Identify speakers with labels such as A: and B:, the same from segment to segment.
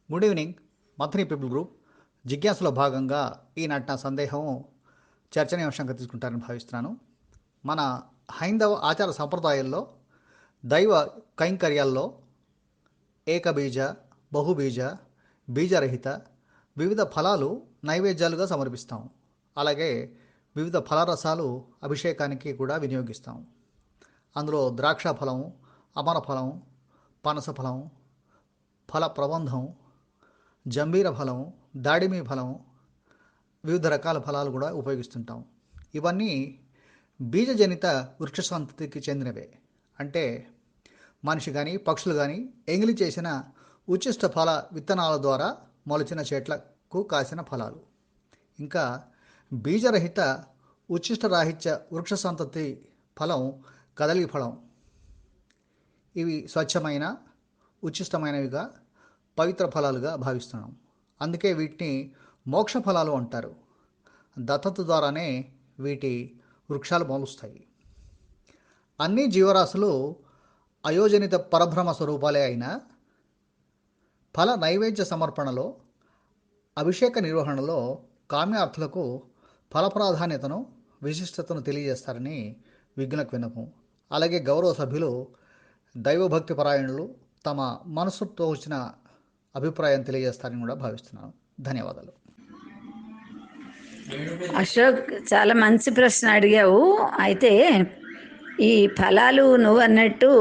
A: Good evening. మంత్రి people group జిజ్ఞాసులో భాగంగా ఈనాటి నా సందేహం చర్చనీయాంశంగా తీసుకుంటారని భావిస్తున్నాను. మన హైందవ ఆచార సంప్రదాయాల్లో దైవ కైంకర్యాల్లో ఏకబీజ, బహుబీజ, బీజరహిత వివిధ ఫలాలు నైవేద్యాలుగా సమర్పిస్తాం. అలాగే వివిధ ఫలరసాలు అభిషేకానికి కూడా వినియోగిస్తాం. అందులో ద్రాక్ష ఫలం, అమర ఫలం, పనస ఫలం, ఫల ప్రబంధం, జంబీర ఫలం, దాడిమి ఫలం, వివిధ రకాల ఫలాలు కూడా ఉపయోగిస్తుంటాం. ఇవన్నీ బీజజనిత వృక్ష సంతతికి చెందినవే. అంటే మనిషి కానీ పక్షులు కానీ ఎంగిలి చేసిన ఉచ్చిష్ట ఫల విత్తనాల ద్వారా మొలిచిన చెట్లకు కాసిన ఫలాలు. ఇంకా బీజరహిత ఉచ్చిష్టరాహిత్య వృక్ష సంతతి ఫలం కదలి ఫలం. ఇవి స్వచ్ఛమైన ఉచ్చిష్టమైనవిగా పవిత్ర ఫలాలుగా భావిస్తున్నాం. అందుకే వీటిని మోక్ష ఫలాలు అంటారు. దత్తత ద్వారానే వీటి వృక్షాలు మొలుస్తాయి. అన్ని జీవరాశులు అయోజనిత పరబ్రహ్మ స్వరూపాలే అయినా ఫల నైవేద్య సమర్పణలో, అభిషేక నిర్వహణలో కామ్యార్థులకు ఫల ప్రాధాన్యతను, విశిష్టతను తెలియజేస్తారని విజ్ఞులకు విన్నపం. అలాగే గౌరవ సభ్యులు దైవభక్తి పరాయణులు తమ మనసుతో వచ్చిన అభిప్రాయం తెలియజేస్తారని కూడా భావిస్తున్నాను. ధన్యవాదాలు.
B: అశోక్, చాలా మంచి ప్రశ్న అడిగావు. అయితే ఈ ఫలాలు నువ్వు అన్నట్టు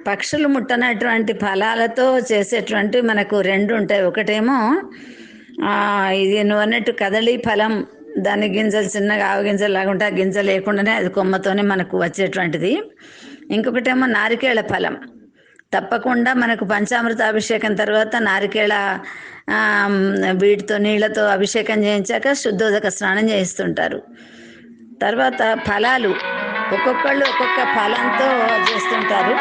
B: పక్షులు ముట్టనటువంటి ఫలాలతో చేసేటువంటి మనకు రెండు ఉంటాయి. ఒకటేమో ఇది నువ్వు అన్నట్టు కదళీ ఫలం, దాని గింజలు చిన్నగా ఆవు గింజలు లాగుంటే ఆ గింజ లేకుండానే అది కొమ్మతోనే మనకు వచ్చేటువంటిది. ఇంకొకటేమో నారికేళ ఫలం. తప్పకుండా మనకు పంచామృత అభిషేకం తర్వాత నారికేళ వీటితో నీళ్లతో అభిషేకం చేయించాక శుద్ధోదక స్నానం చేయిస్తుంటారు. తర్వాత ఫలాలు ఒక్కొక్కళ్ళు ఒక్కొక్క ఫలంతో చేస్తుంటారు.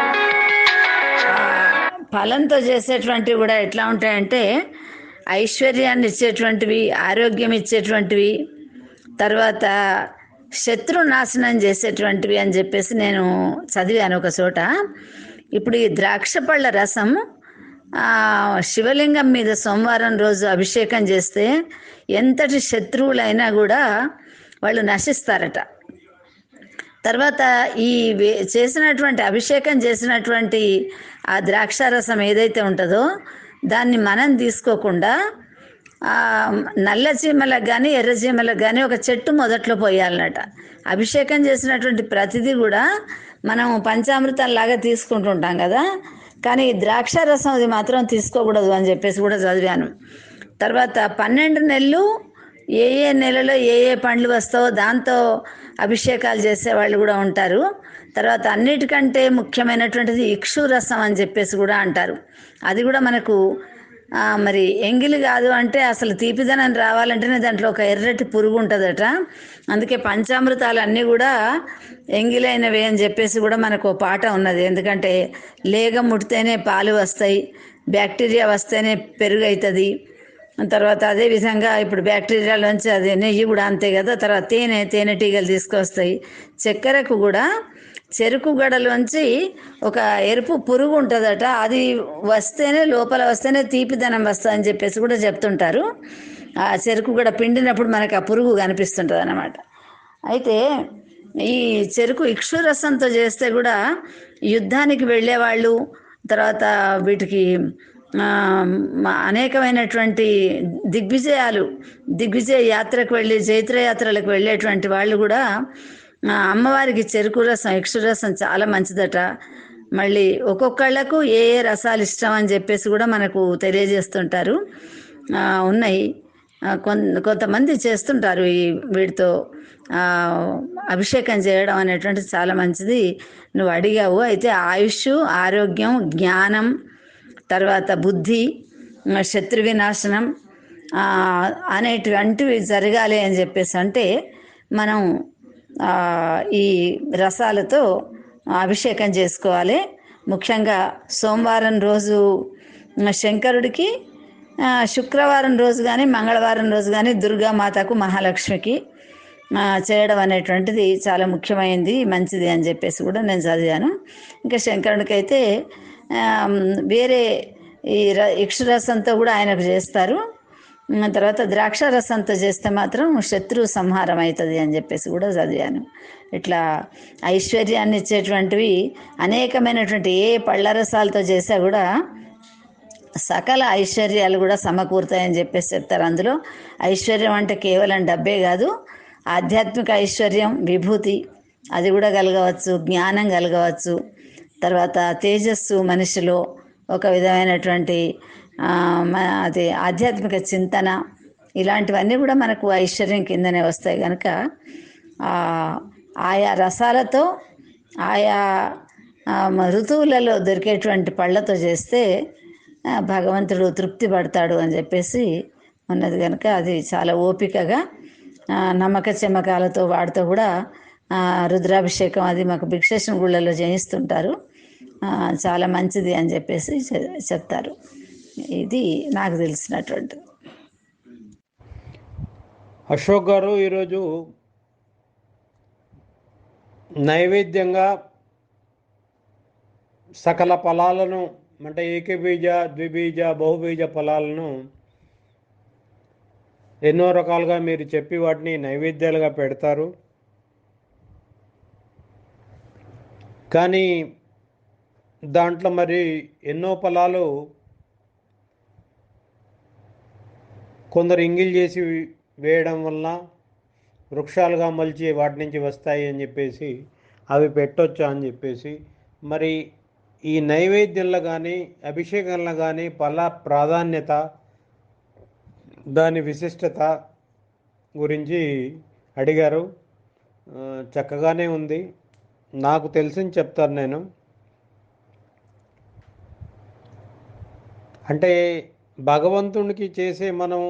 B: ఫలంతో చేసేటువంటివి కూడా ఎట్లా ఉంటాయంటే ఐశ్వర్యాన్ని ఇచ్చేటువంటివి, ఆరోగ్యం ఇచ్చేటువంటివి, తర్వాత శత్రు నాశనం చేసేటువంటివి అని చెప్పేసి నేను చదివాను ఒక చోట. ఇప్పుడు ఈ ద్రాక్ష పళ్ళ రసం శివలింగం మీద సోమవారం రోజు అభిషేకం చేస్తే ఎంతటి శత్రువులైనా కూడా వాళ్ళు నశిస్తారట. తర్వాత ఈ చేసినటువంటి అభిషేకం చేసినటువంటి ఆ ద్రాక్షారసం ఏదైతే ఉంటుందో దాన్ని మనం తీసుకోకుండా నల్ల చీమలకు కానీ ఎర్ర చీమలకు కానీ ఒక చెట్టు మొదట్లో పోయాలన్నట. అభిషేకం చేసినటువంటి ప్రతిదీ కూడా మనం పంచామృతంలాగా తీసుకుంటుంటాం కదా, కానీ ద్రాక్షారసం అది మాత్రం తీసుకోకూడదు అని చెప్పేసి కూడా చదివాను. తర్వాత 12 నెలలు ఏ ఏ నెలలో ఏ ఏ పండ్లు వస్తావో దాంతో అభిషేకాలు చేసేవాళ్ళు కూడా ఉంటారు. తర్వాత అన్నిటికంటే ముఖ్యమైనటువంటిది ఇక్షు రసం అని చెప్పేసి కూడా అంటారు. అది కూడా మనకు మరి ఎంగిలి కాదు అంటే అసలు తీపిదనం రావాలంటేనే దాంట్లో ఒక ఎర్రటి పురుగు ఉంటుందట. అందుకే పంచామృతాలు అన్నీ కూడా ఎంగిలైనవి అని చెప్పేసి కూడా మనకు పాట ఉన్నది. ఎందుకంటే లేగ ముడితేనే పాలు వస్తాయి, బ్యాక్టీరియా వస్తేనే పెరుగు అవుతుంది. తర్వాత అదేవిధంగా ఇప్పుడు బ్యాక్టీరియాలోంచి అది నెయ్యి కూడా అంతే కదా. తర్వాత తేనెటీగలు తీసుకొస్తాయి. చక్కెరకు కూడా చెరుకు గడలోంచి ఒక ఎరుపు పురుగు ఉంటుందట. అది వస్తేనే లోపల వస్తేనే తీపిదనం వస్తుంది అని చెప్పేసి కూడా చెప్తుంటారు. ఆ చెరుకు గడ పిండినప్పుడు మనకు ఆ పురుగు కనిపిస్తుంటుంది అన్నమాట. అయితే ఈ చెరుకు ఇక్షురసంతో చేస్తే కూడా యుద్ధానికి వెళ్ళేవాళ్ళు, తర్వాత వీటికి అనేకమైనటువంటి దిగ్విజయ యాత్రకు వెళ్ళి జైత్రయాత్రలకు వెళ్ళేటువంటి వాళ్ళు కూడా అమ్మవారికి చెరుకు రసం, ఇక్షురసం చాలా మంచిదట. మళ్ళీ ఒక్కొక్కళ్ళకు ఏ ఏ రసాలు ఇష్టం అని చెప్పేసి కూడా మనకు తెలియజేస్తుంటారు. ఉన్నాయి కొంతమంది చేస్తుంటారు ఈ వీటితో అభిషేకం చేయడం అనేటువంటిది చాలా మంచిది. నువ్వు అడిగావు. అయితే ఆయుష్, ఆరోగ్యం, జ్ఞానం, తర్వాత బుద్ధి, శత్రు వినాశనం అనేటువంటివి జరగాలి అని చెప్పేసి అంటే మనం ఈ రసాలతో అభిషేకం చేసుకోవాలి. ముఖ్యంగా సోమవారం రోజు శంకరుడికి, శుక్రవారం రోజు కానీ మంగళవారం రోజు కానీ దుర్గామాతకు, మహాలక్ష్మికి చేయడం అనేటువంటిది చాలా ముఖ్యమైనది, మంచిది అని చెప్పేసి కూడా నేను చదివాను. ఇంకా శంకరుడికి అయితే వేరే ఈ ఇక్షురసంతో కూడా ఆయనకు చేస్తారు. తర్వాత ద్రాక్ష రసంతో చేస్తే మాత్రం శత్రు సంహారం అవుతుంది అని చెప్పేసి కూడా చదివాను. ఇట్లా ఐశ్వర్యాన్ని ఇచ్చేటువంటివి అనేకమైనటువంటి ఏ పళ్ళ రసాలతో చేసా కూడా సకల ఐశ్వర్యాలు కూడా సమకూరుతాయని చెప్పేసి చెప్తారు. అందులో ఐశ్వర్యం అంటే కేవలం డబ్బే కాదు, ఆధ్యాత్మిక ఐశ్వర్యం, విభూతి అది కూడా కలగవచ్చు, జ్ఞానం కలగవచ్చు, తర్వాత తేజస్సు మనిషిలో ఒక విధమైనటువంటి అది ఆధ్యాత్మిక చింతన, ఇలాంటివన్నీ కూడా మనకు ఐశ్వర్యం కిందనే వస్తాయి. కనుక ఆయా రసాలతో ఆయా ఋతువులలో దొరికేటువంటి పళ్ళతో చేస్తే భగవంతుడు తృప్తి పడతాడు అని చెప్పేసి ఉన్నది. కనుక అది చాలా ఓపికగా నమ్మక చెమ్మకాలతో వాడితో కూడా రుద్రాభిషేకం అది మాకు భిక్షేశ్వర గుళ్ళలో చేయిస్తుంటారు. చాలా మంచిది అని చెప్పేసి చెప్తారు. ఇది నాకు తెలిసినటువంటి.
C: అశోక్ గారు, ఈరోజు నైవేద్యంగా సకల ఫలాలను అంటే ఏకబీజ, ద్విబీజ, బహుబీజ ఫలాలను ఎన్నో రకాలుగా మీరు చెప్పి వాటిని నైవేద్యాలుగా పెడతారు. కానీ దాంట్లో మరి ఎన్నో ఫలాలు కొందరు ఇంగిల్ చేసి వేయడం వలన వృక్షాలుగా మలిచి వాటి నుంచి వస్తాయి అని చెప్పేసి అవి పెట్టొచ్చా అని చెప్పేసి, మరి ఈ నైవేద్యంలో కానీ అభిషేకంలో కానీ ఫల ప్రాధాన్యత, దాని విశిష్టత గురించి అడిగారు. చక్కగానే ఉంది. నాకు తెలిసింది చెప్తాను నేను. అంటే భగవంతునికి చేసే మనం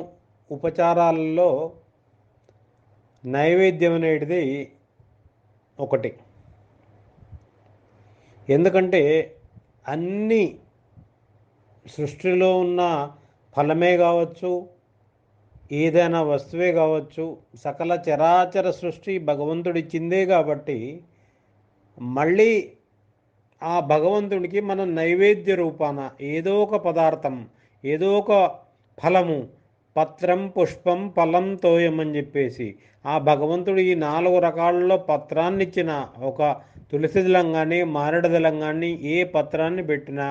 C: ఉపచారాలలో నైవేద్యం అనేది ఒకటి. ఎందుకంటే అన్ని సృష్టిలో ఉన్న ఫలమే కావచ్చు, ఏదైనా వస్తువే కావచ్చు, సకల చరాచర సృష్టి భగవంతుడిచ్చిందే కాబట్టి మళ్ళీ ఆ భగవంతుడికి మనం నైవేద్య రూపాన ఏదో ఒక పదార్థం, ఏదో ఒక ఫలము, పత్రం, పుష్పం, ఫలం, తోయం అని చెప్పేసి ఆ భగవంతుడు ఈ 4 రకాలలో పత్రాన్ని ఇచ్చిన, ఒక తులసి దళం కానీ మారేడు దళం కానీ ఏ పత్రాన్ని పెట్టినా,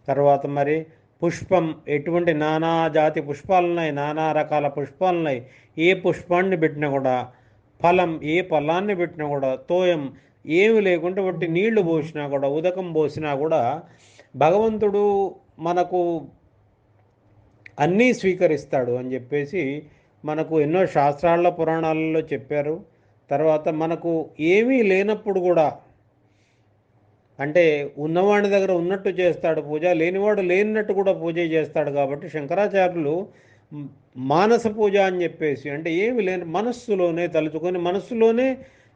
C: తర్వాత మరి పుష్పం, ఎటువంటి నానా జాతి పుష్పాలున్నాయి, నానా రకాల పుష్పాలున్నాయి, ఏ పుష్పాన్ని పెట్టినా కూడా, ఫలం ఏ ఫలాన్ని పెట్టినా కూడా, తోయం ఏమి లేకుంటే ఒకటి నీళ్లు పోసినా కూడా, ఉదకం పోసినా కూడా భగవంతుడు మనకు అన్నీ స్వీకరిస్తాడు అని చెప్పేసి మనకు ఎన్నో శాస్త్రాల్లో పురాణాలలో చెప్పారు. తర్వాత మనకు ఏమీ లేనప్పుడు కూడా, అంటే ఉన్నవాడి దగ్గర ఉన్నట్టు చేస్తాడు పూజ, లేనివాడు లేనట్టు కూడా పూజ చేస్తాడు. కాబట్టి శంకరాచార్యులు మానస పూజ అని చెప్పేసి, అంటే ఏమి లేని మనస్సులోనే తలుచుకొని, మనస్సులోనే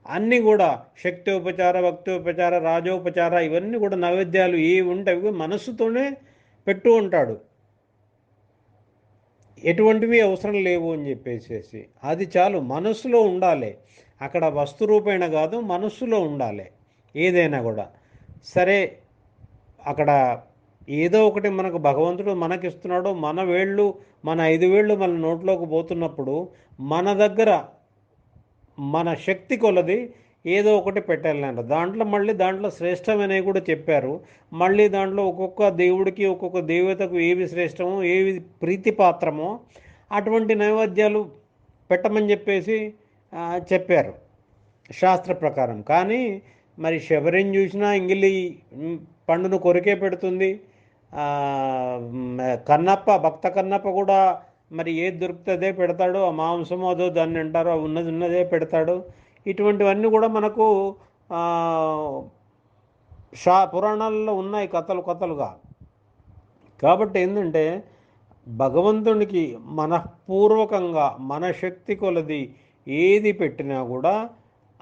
C: అన్నీ కూడా శక్తోపచార, భక్తోపచార, రాజోపచార, ఇవన్నీ కూడా నైవేద్యాలు ఏవి ఉంటాయి మనస్సుతోనే పెట్టు ఉంటాడు. ఎటువంటివి అవసరం లేవు అని చెప్పేసి అది చాలు, మనస్సులో ఉండాలి. అక్కడ వస్తు రూపేణ కాదు, మనస్సులో ఉండాలి ఏదైనా కూడా. సరే, అక్కడ ఏదో ఒకటి మనకు భగవంతుడు మనకిస్తున్నాడు. మన వేళ్ళు, మన 5 వేళ్ళు మన నోట్లోకి పోతున్నప్పుడు మన దగ్గర మన శక్తి కొలది ఏదో ఒకటి పెట్టాలంట. దాంట్లో శ్రేష్టమైనవి కూడా చెప్పారు. మళ్ళీ దాంట్లో ఒక్కొక్క దేవుడికి, ఒక్కొక్క దేవతకు ఏవి శ్రేష్టమో, ఏవి ప్రీతిపాత్రమో అటువంటి నైవేద్యాలు పెట్టమని చెప్పేసి చెప్పారు శాస్త్ర ప్రకారం. కానీ మరి శబరిని చూసినా ఇంగిలి పండును కొరికే పెడుతుంది. కన్నప్ప, భక్త కన్నప్ప కూడా మరి ఏది దొరుకుతుందే పెడతాడు. ఆ మాంసం అదో దాన్ని అంటారు, ఉన్నదే పెడతాడు. ఇటువంటివన్నీ కూడా మనకు పురాణాలలో ఉన్నాయి కథలుగా. కాబట్టి ఏంటంటే భగవంతునికి మనఃపూర్వకంగా మన శక్తి కొలది ఏది పెట్టినా కూడా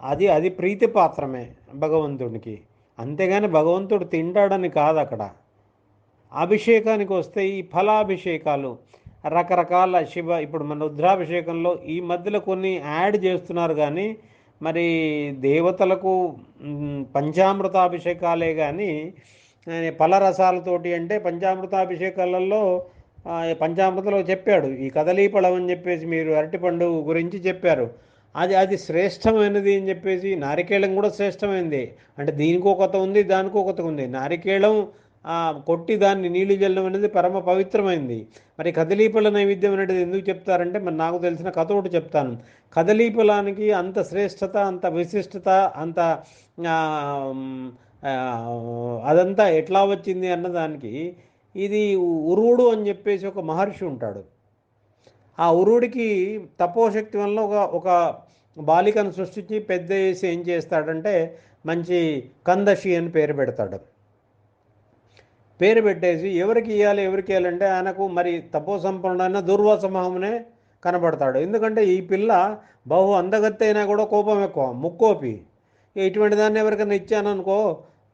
C: అది ప్రీతిపాత్రమే భగవంతునికి. అంతేగాని భగవంతుడు తింటాడని కాదు. అక్కడ అభిషేకానికి వస్తే ఈ ఫలాభిషేకాలు రకరకాల ఇప్పుడు మన రుద్రాభిషేకంలో ఈ మధ్యలో కొన్ని యాడ్ చేస్తున్నారు. కానీ మరి దేవతలకు పంచామృతాభిషేకాలే కానీ ఫలరసాలతోటి అంటే పంచామృతాభిషేకాలలో పంచామృతంలో చెప్పాడు ఈ కదలీఫలం అని చెప్పేసి మీరు అరటిపండు గురించి చెప్పారు. అది శ్రేష్టమైనది అని చెప్పేసి నారికేళం కూడా శ్రేష్టమైనది. అంటే దీనికో కొత్త ఉంది, దానికో కొత్త ఉంది. నారికేళం కొట్టి దాన్ని నీళ్లు జల్లడం అనేది పరమ పవిత్రమైంది. మరి కదలీఫల నైవేద్యం అనేది ఎందుకు చెప్తారంటే మరి నాకు తెలిసిన కథ ఒకటి చెప్తాను. కదలీఫలానికి అంత శ్రేష్టత, అంత విశిష్టత, అంత ఆ, ఆ, అదంతా ఎట్లా వచ్చింది అన్నదానికి ఇది ఉరువుడు అని చెప్పేసి ఒక మహర్షి ఉంటాడు. ఆ ఉరువుడికి తపోశక్తి వల్ల ఒక ఒక బాలికను సృష్టించి పెద్ద చేసి ఏం చేస్తాడంటే మంచి కందషి అని పేరు పెడతాడు. పేరు పెట్టేసి ఎవరికి ఇవ్వాలంటే ఆయనకు మరి తపోసంపన్నుడైన దూర్వాస మహామునే కనబడతాడు. ఎందుకంటే ఈ పిల్ల బహు అందగత్తె అయినా కూడా కోపం ఎక్కువ, ముక్కోపి. ఇటువంటి దాన్ని ఎవరికైనా ఇచ్చాననుకో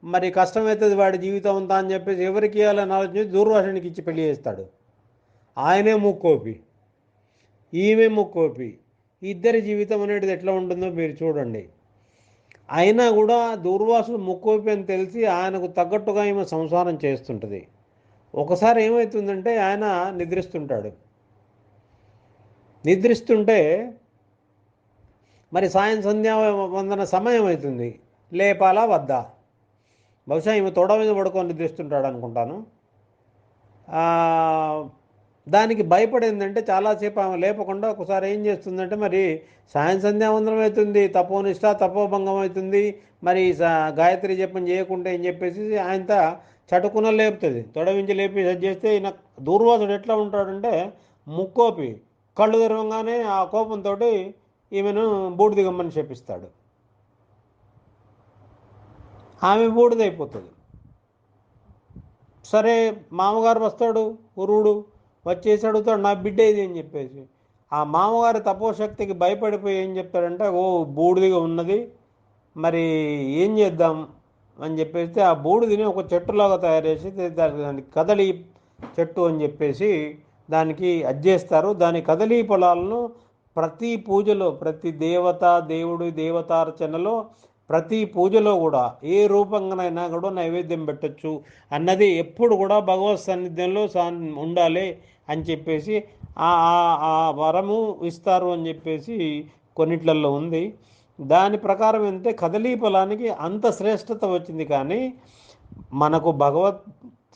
C: మరి కష్టమవుతుంది వాడి జీవితం అంతా అని చెప్పేసి ఎవరికి ఇవ్వాలని ఆలోచించి దూర్వాసునికి ఇచ్చి పెళ్లి చేస్తాడు. ఆయనే ముక్కోపి, ఈమె ముక్కోపి. ఇద్దరి జీవితం అనేది ఎట్లా ఉంటుందో మీరు చూడండి. అయినా కూడా దూర్వాసుడు ముక్కోపి అని తెలిసి ఆయనకు తగ్గట్టుగా ఈమె సంసారం చేస్తుంటుంది. ఒకసారి ఏమవుతుందంటే ఆయన నిద్రిస్తుంటే మరి సాయం సంధ్యా వందన సమయం అవుతుంది. లేపాలా వద్దా? బహుశా ఈమె తొడ మీద పడుకొని నిద్రిస్తుంటాడు అనుకుంటాను. దానికి భయపడిందంటే చాలాసేపు ఆమె లేపకుండా ఒకసారి ఏం చేస్తుందంటే మరి సాయం సంధ్యావందనం అవుతుంది, తపోనిష్ట తపోభంగం అవుతుంది, మరి గాయత్రి జపం చేయకుండా ఏం చెప్పేసి ఆయనతో చటుకున లేపుతుంది. తొడవించి లేపి చేస్తే ఈయన దూర్వాసుడు ఎట్లా ఉంటాడంటే ముక్కోపి, కళ్ళు తెరవంగానే ఆ కోపంతో ఈమెను బూడిదిగమ్మని చెప్పిస్తాడు. ఆమె బూడిదైపోతుంది. సరే మామగారు వస్తాడు, ఉరువుడు వచ్చేసి అడుగుతాడు నా బిడ్డ ఇది అని చెప్పేసి. ఆ మామగారి తపోశక్తికి భయపడిపోయి ఏం చెప్తాడంటే ఓ బూడిదిగా ఉన్నది, మరి ఏం చేద్దాం అని చెప్పేసి ఆ బూడిదిని ఒక చెట్టులాగా తయారు చేసి దానికి కదలి చెట్టు అని చెప్పేసి దానికి అజ్జేస్తారు. దాని కదలీ ఫలాలను ప్రతి పూజలో, ప్రతి దేవుడు దేవతార్చనలో, ప్రతి పూజలో కూడా ఏ రూపంగానైనా కూడా నైవేద్యం పెట్టచ్చు అన్నది ఎప్పుడు కూడా భగవత్ సన్నిధ్యంలో ఉండాలి అని చెప్పేసి ఆ వరము ఇస్తారు అని చెప్పేసి కొన్నిట్లలో ఉంది. దాని ప్రకారం ఏంటంటే కదలీ ఫలానికి అంత శ్రేష్టత వచ్చింది. కానీ మనకు భగవత్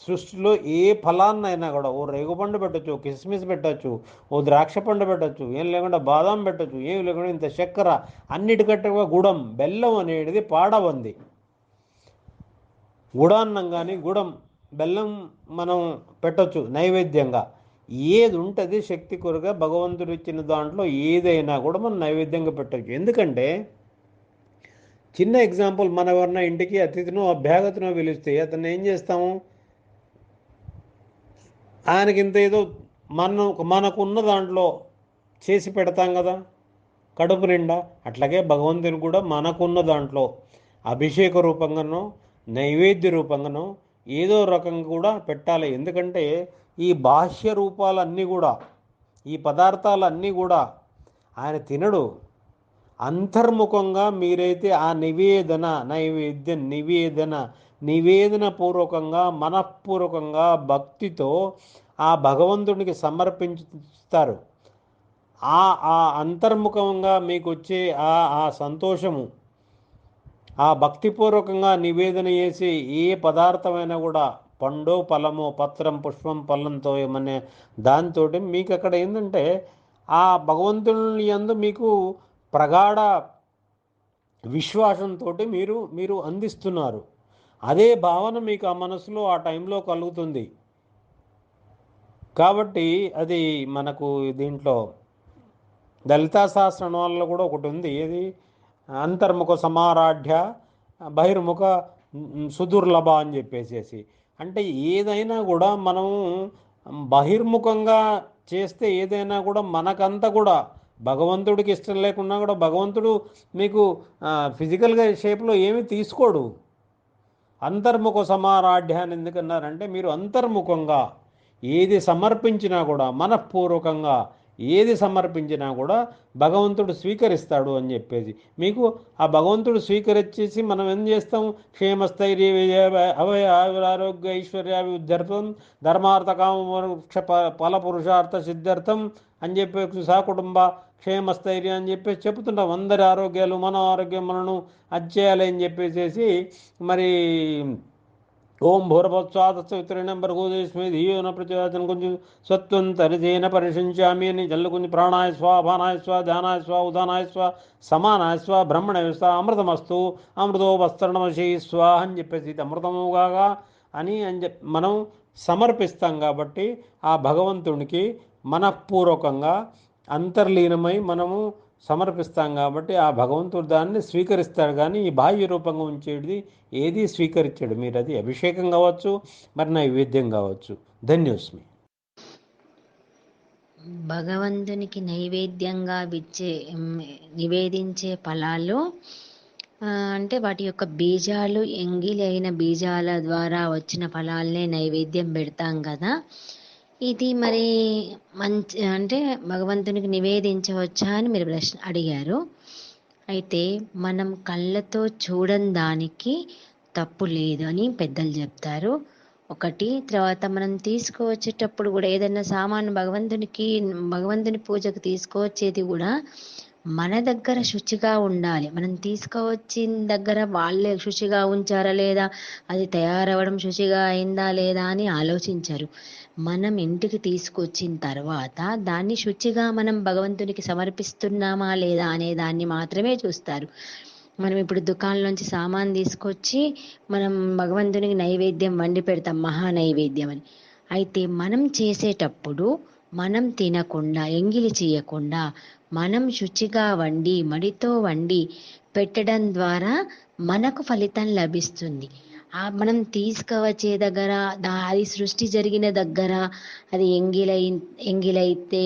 C: సృష్టిలో ఏ ఫలాన్నైనా కూడా ఓ రేగుపండు పెట్టచ్చు, కిస్మిస్ పెట్టచ్చు, ఓ ద్రాక్ష పండు పెట్టచ్చు, ఏం లేకుండా బాదాం పెట్టచ్చు, ఏం లేకుండా ఇంత చక్కెర, అన్నిటికంటే గుడం, బెల్లం అనేది పాడవంది. గుడాన్నం కానీ బెల్లం మనం పెట్టచ్చు నైవేద్యంగా. ఏది ఉంటుంది శక్తి కొరగా భగవంతుడు ఇచ్చిన దాంట్లో ఏదైనా కూడా మనం నైవేద్యంగా పెట్టచ్చు. ఎందుకంటే చిన్న ఎగ్జాంపుల్, మన ఎవరన్నా ఇంటికి అతిథినో అభ్యాగతినో పిలిస్తే అతను ఏం చేస్తాము, ఆయనకి ఇంత ఏదో మనకున్న దాంట్లో చేసి పెడతాం కదా కడుపు నిండా. అట్లాగే భగవంతుని కూడా మనకున్న దాంట్లో అభిషేక రూపంగానో నైవేద్య రూపంగానో ఏదో రకంగా కూడా పెట్టాలి. ఎందుకంటే ఈ బాహ్య రూపాలన్నీ కూడా, ఈ పదార్థాలన్నీ కూడా ఆయన తినడు. అంతర్ముఖంగా మీరైతే ఆ నివేదన పూర్వకంగా మనఃపూర్వకంగా భక్తితో ఆ భగవంతునికి సమర్పించుతారు. ఆ అంతర్ముఖంగా మీకు వచ్చే ఆ సంతోషము, ఆ భక్తిపూర్వకంగా నివేదన చేసి ఏ పదార్థమైనా కూడా పండో ఫలమో పత్రం పుష్పం ఫలంతో ఏమనే దాంతో మీకు అక్కడ ఏంటంటే ఆ భగవంతుని యందు మీకు ప్రగాఢ విశ్వాసంతో మీరు అందిస్తున్నారు. అదే భావన మీకు ఆ మనసులో ఆ టైంలో కలుగుతుంది. కాబట్టి అది మనకు దీంట్లో లలితా సహస్రనామాలలో కూడా ఒకటి ఉంది, ఏది అంతర్ముఖ సమారాఢ్య బహిర్ముఖ సుదుర్లభ అని చెప్పేసి. అంటే ఏదైనా కూడా మనం బహిర్ముఖంగా చేస్తే ఏదైనా కూడా మనకంతా కూడా భగవంతుడికి ఇష్టం లేకున్నా కూడా భగవంతుడు మీకు ఫిజికల్గా షేప్లో ఏమీ తీసుకోడు. అంతర్ముఖ సమారాఢ్య అని ఎందుకన్నారంటే మీరు అంతర్ముఖంగా ఏది సమర్పించినా కూడా మనఃపూర్వకంగా ఏది సమర్పించినా కూడా భగవంతుడు స్వీకరిస్తాడు అని చెప్పేసి మీకు ఆ భగవంతుడు స్వీకరించేసి మనం ఏం చేస్తాం? క్షేమస్థైర్య విజయ అభయ ఆరోగ్య ఐశ్వర్యాభివృద్ధ్యర్థం ధర్మార్థ కామ మోక్ష ఫల పురుషార్థ సిద్ధార్థం అని చెప్పి సహకుటుంబ క్షేమస్థైర్యం అని చెప్పేసి చెప్తుంటాం. అందరి ఆరోగ్యాలు మన ఆరోగ్యం మనను అది చేయాలి అని చెప్పేసి మరి ఓం భూర్భత్స్వాతత్సవిత్రేణ భర్గోదేశ్మే ధియోన ప్రచోదయాత్ కొంచెం సత్వం తరిజేన పరిశించామి అని జల్లు కొంచెం ప్రాణాయ స్వ అపానాయ స్వ ధ్యానాయ స్వ ఉదానాయ స్వ సమానాయ స్వ బ్రహ్మణ స్వ అమృతమస్తు అమృతోపస్తరణమశీ స్వ అని చెప్పేసి ఇది అమృతముగా అని మనం సమర్పిస్తాం. కాబట్టి ఆ భగవంతునికి మనఃపూర్వకంగా అంతర్లీనమై మనము సమర్పిస్తాం. కాబట్టి ఆ భగవంతుడు దాన్ని స్వీకరిస్తాడు. కానీ ఈ బాహ్య రూపంగా ఉంచేది ఏది స్వీకరించాడు. మీరు అది అభిషేకం కావచ్చు, మరి నైవేద్యం కావచ్చు. ధన్యోస్మి.
D: భగవంతునికి నైవేద్యంగా నివేదించే ఫలాలు అంటే వాటి యొక్క బీజాలు ఎంగిలి అయిన బీజాల ద్వారా వచ్చిన ఫలాలనే నైవేద్యం పెడతాం కదా. ఇది మరి మంచి అంటే భగవంతునికి నివేదించవచ్చా అని మీరు ప్రశ్న అడిగారు. అయితే మనం కళ్ళతో చూడని దానికి తప్పు లేదు అని పెద్దలు చెప్తారు. ఒకటి తర్వాత మనం తీసుకువచ్చేటప్పుడు కూడా ఏదైనా సామాను భగవంతుని పూజకు తీసుకువచ్చేది కూడా మన దగ్గర శుచిగా ఉండాలి. మనం తీసుకువచ్చిన దగ్గర వాళ్ళే శుచిగా ఉంచారా లేదా, అది తయారవడం శుచిగా అయిందా లేదా అని ఆలోచించరు. మనం ఇంటికి తీసుకొచ్చిన తర్వాత దాన్ని శుచిగా మనం భగవంతునికి సమర్పిస్తున్నామా లేదా అనే దాన్ని మాత్రమే చూస్తారు. మనం ఇప్పుడు దుకాణంలోంచి సామాన్ తీసుకొచ్చి మనం భగవంతునికి నైవేద్యం వండి పెడతాం, మహా నైవేద్యం అని. అయితే మనం చేసేటప్పుడు మనం తినకుండా ఎంగిలి చేయకుండా మనం శుచిగా వండి మడితో వండి పెట్టడం ద్వారా మనకు ఫలితం లభిస్తుంది. మనం తీసుకువచ్చే దగ్గర అది సృష్టి జరిగిన దగ్గర అది ఎంగిలైతే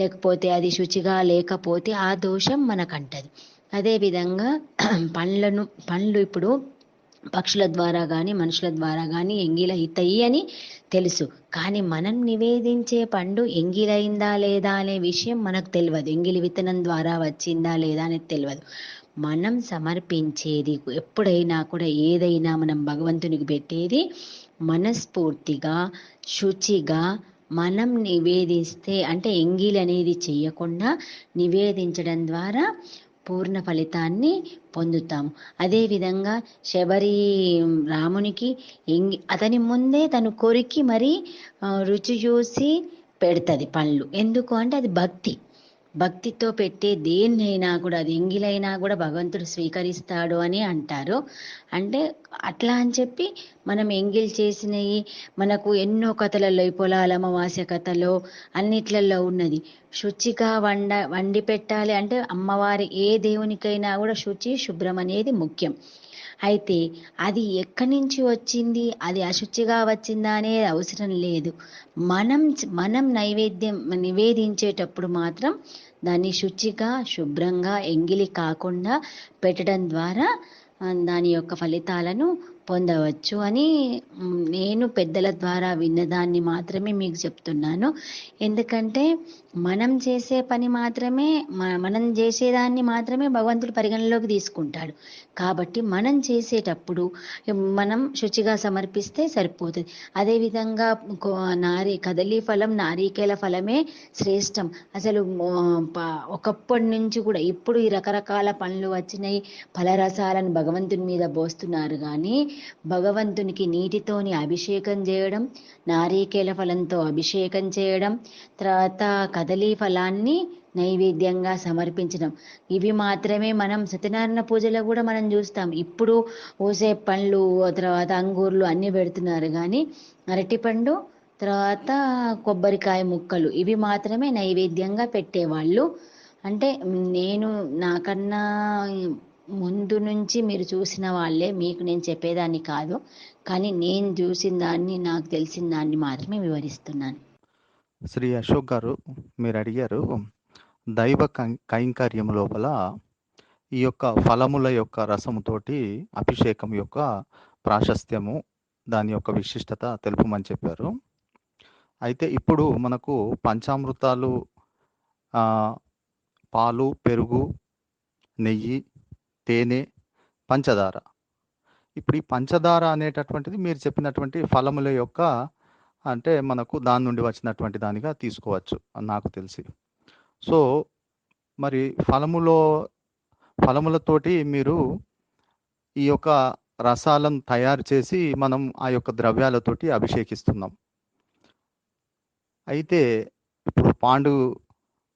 D: లేకపోతే అది శుచిగా లేకపోతే ఆ దోషం మనకంటది. అదేవిధంగా పండ్లు ఇప్పుడు పక్షుల ద్వారా కానీ మనుషుల ద్వారా కానీ ఎంగిలవుతాయి అని తెలుసు. కానీ మనం నివేదించే పండు ఎంగిలైందా లేదా అనే విషయం మనకు తెలియదు. ఎంగిలి విత్తనం ద్వారా వచ్చిందా లేదా అనేది తెలియదు. మనం సమర్పించేది ఎప్పుడైనా కూడా ఏదైనా మనం భగవంతునికి పెట్టేది మనస్ఫూర్తిగా శుచిగా మనం నివేదిస్తే అంటే ఎంగిలి అనేది చేయకుండా నివేదించడం ద్వారా పూర్ణ ఫలితాన్ని పొందుతాము. అదేవిధంగా శబరి రామునికి అతని ముందే తను కొరికి మరి రుచి చూసి పెడుతుంది పండ్లు. ఎందుకు అంటే అది భక్తితో పెట్టే దేన్నైనా కూడా అది ఎంగిలైనా కూడా భగవంతుడు స్వీకరిస్తాడు అని అంటారు. అంటే అట్లా అని చెప్పి మనం ఎంగిల్ చేసినవి మనకు ఎన్నో కథలలో ఈ పొలాల అమావాస్య కథలో అన్నిట్లలో ఉన్నది. శుచిగా వండి పెట్టాలి అంటే అమ్మవారి ఏ దేవునికైనా కూడా శుచి శుభ్రం అనేది ముఖ్యం. అయితే అది ఎక్కడి నుంచి వచ్చింది, అది అశుచిగా వచ్చిందా అనేది అవసరం లేదు. మనం నివేదించేటప్పుడు మాత్రం దాన్ని శుచిగా శుభ్రంగా ఎంగిలి కాకుండా పెట్టడం ద్వారా దాని యొక్క ఫలితాలను పొందవచ్చు అని నేను పెద్దల ద్వారా విన్నదాన్ని మాత్రమే మీకు చెప్తున్నాను. ఎందుకంటే మనం చేసే పని మాత్రమే మనం చేసేదాన్ని మాత్రమే భగవంతుడు పరిగణలోకి తీసుకుంటాడు. కాబట్టి మనం చేసేటప్పుడు మనం శుచిగా సమర్పిస్తే సరిపోతుంది. అదేవిధంగా కదలీ ఫలం నారికేల ఫలమే శ్రేష్టం. అసలు ఒకప్పటి నుంచి కూడా ఇప్పుడు ఈ రకరకాల పండ్లు వచ్చినాయి, ఫలరసాలను భగవంతుని మీద పోస్తున్నారు. కానీ భగవంతునికి నీటితోని అభిషేకం చేయడం, నారికేల ఫలంతో అభిషేకం చేయడం, తర్వాత కదలీ ఫలాన్ని నైవేద్యంగా సమర్పించడం, ఇవి మాత్రమే మనం సత్యనారాయణ పూజలో కూడా మనం చూస్తాం. ఇప్పుడు ఊసే పండ్లు తర్వాత అంగూర్లు అన్నీ పెడుతున్నారు. కానీ అరటిపండు తర్వాత కొబ్బరికాయ ముక్కలు ఇవి మాత్రమే నైవేద్యంగా పెట్టేవాళ్ళు. అంటే నేను నాకన్నా ముందు నుంచి మీరు చూసిన వాళ్ళే, మీకు నేను చెప్పేదాన్ని కాదు. కానీ నేను చూసిన దాన్ని నాకు తెలిసిన దాన్ని మాత్రమే వివరిస్తున్నాను.
A: శ్రీ అశోక్ గారు, మీరు అడిగారు దైవ కైంకర్యం లోపల ఈ యొక్క ఫలముల యొక్క రసముతోటి అభిషేకం యొక్క ప్రాశస్త్యము, దాని యొక్క విశిష్టత తెలుపమని చెప్పారు. అయితే ఇప్పుడు మనకు పంచామృతాలు ఆ, పాలు, పెరుగు, నెయ్యి, తేనె, పంచదార. ఇప్పుడు ఈ పంచదార అనేటటువంటిది మీరు చెప్పినటువంటి ఫలముల యొక్క అంటే మనకు దాని నుండి వచ్చినటువంటి దానిగా తీసుకోవచ్చు నాకు తెలిసి. సో మరి ఫలములతోటి మీరు ఈ యొక్క రసాలను తయారు చేసి మనం ఆ యొక్క ద్రవ్యాలతోటి అభిషేకిస్తున్నాం. అయితే ఇప్పుడు పాండు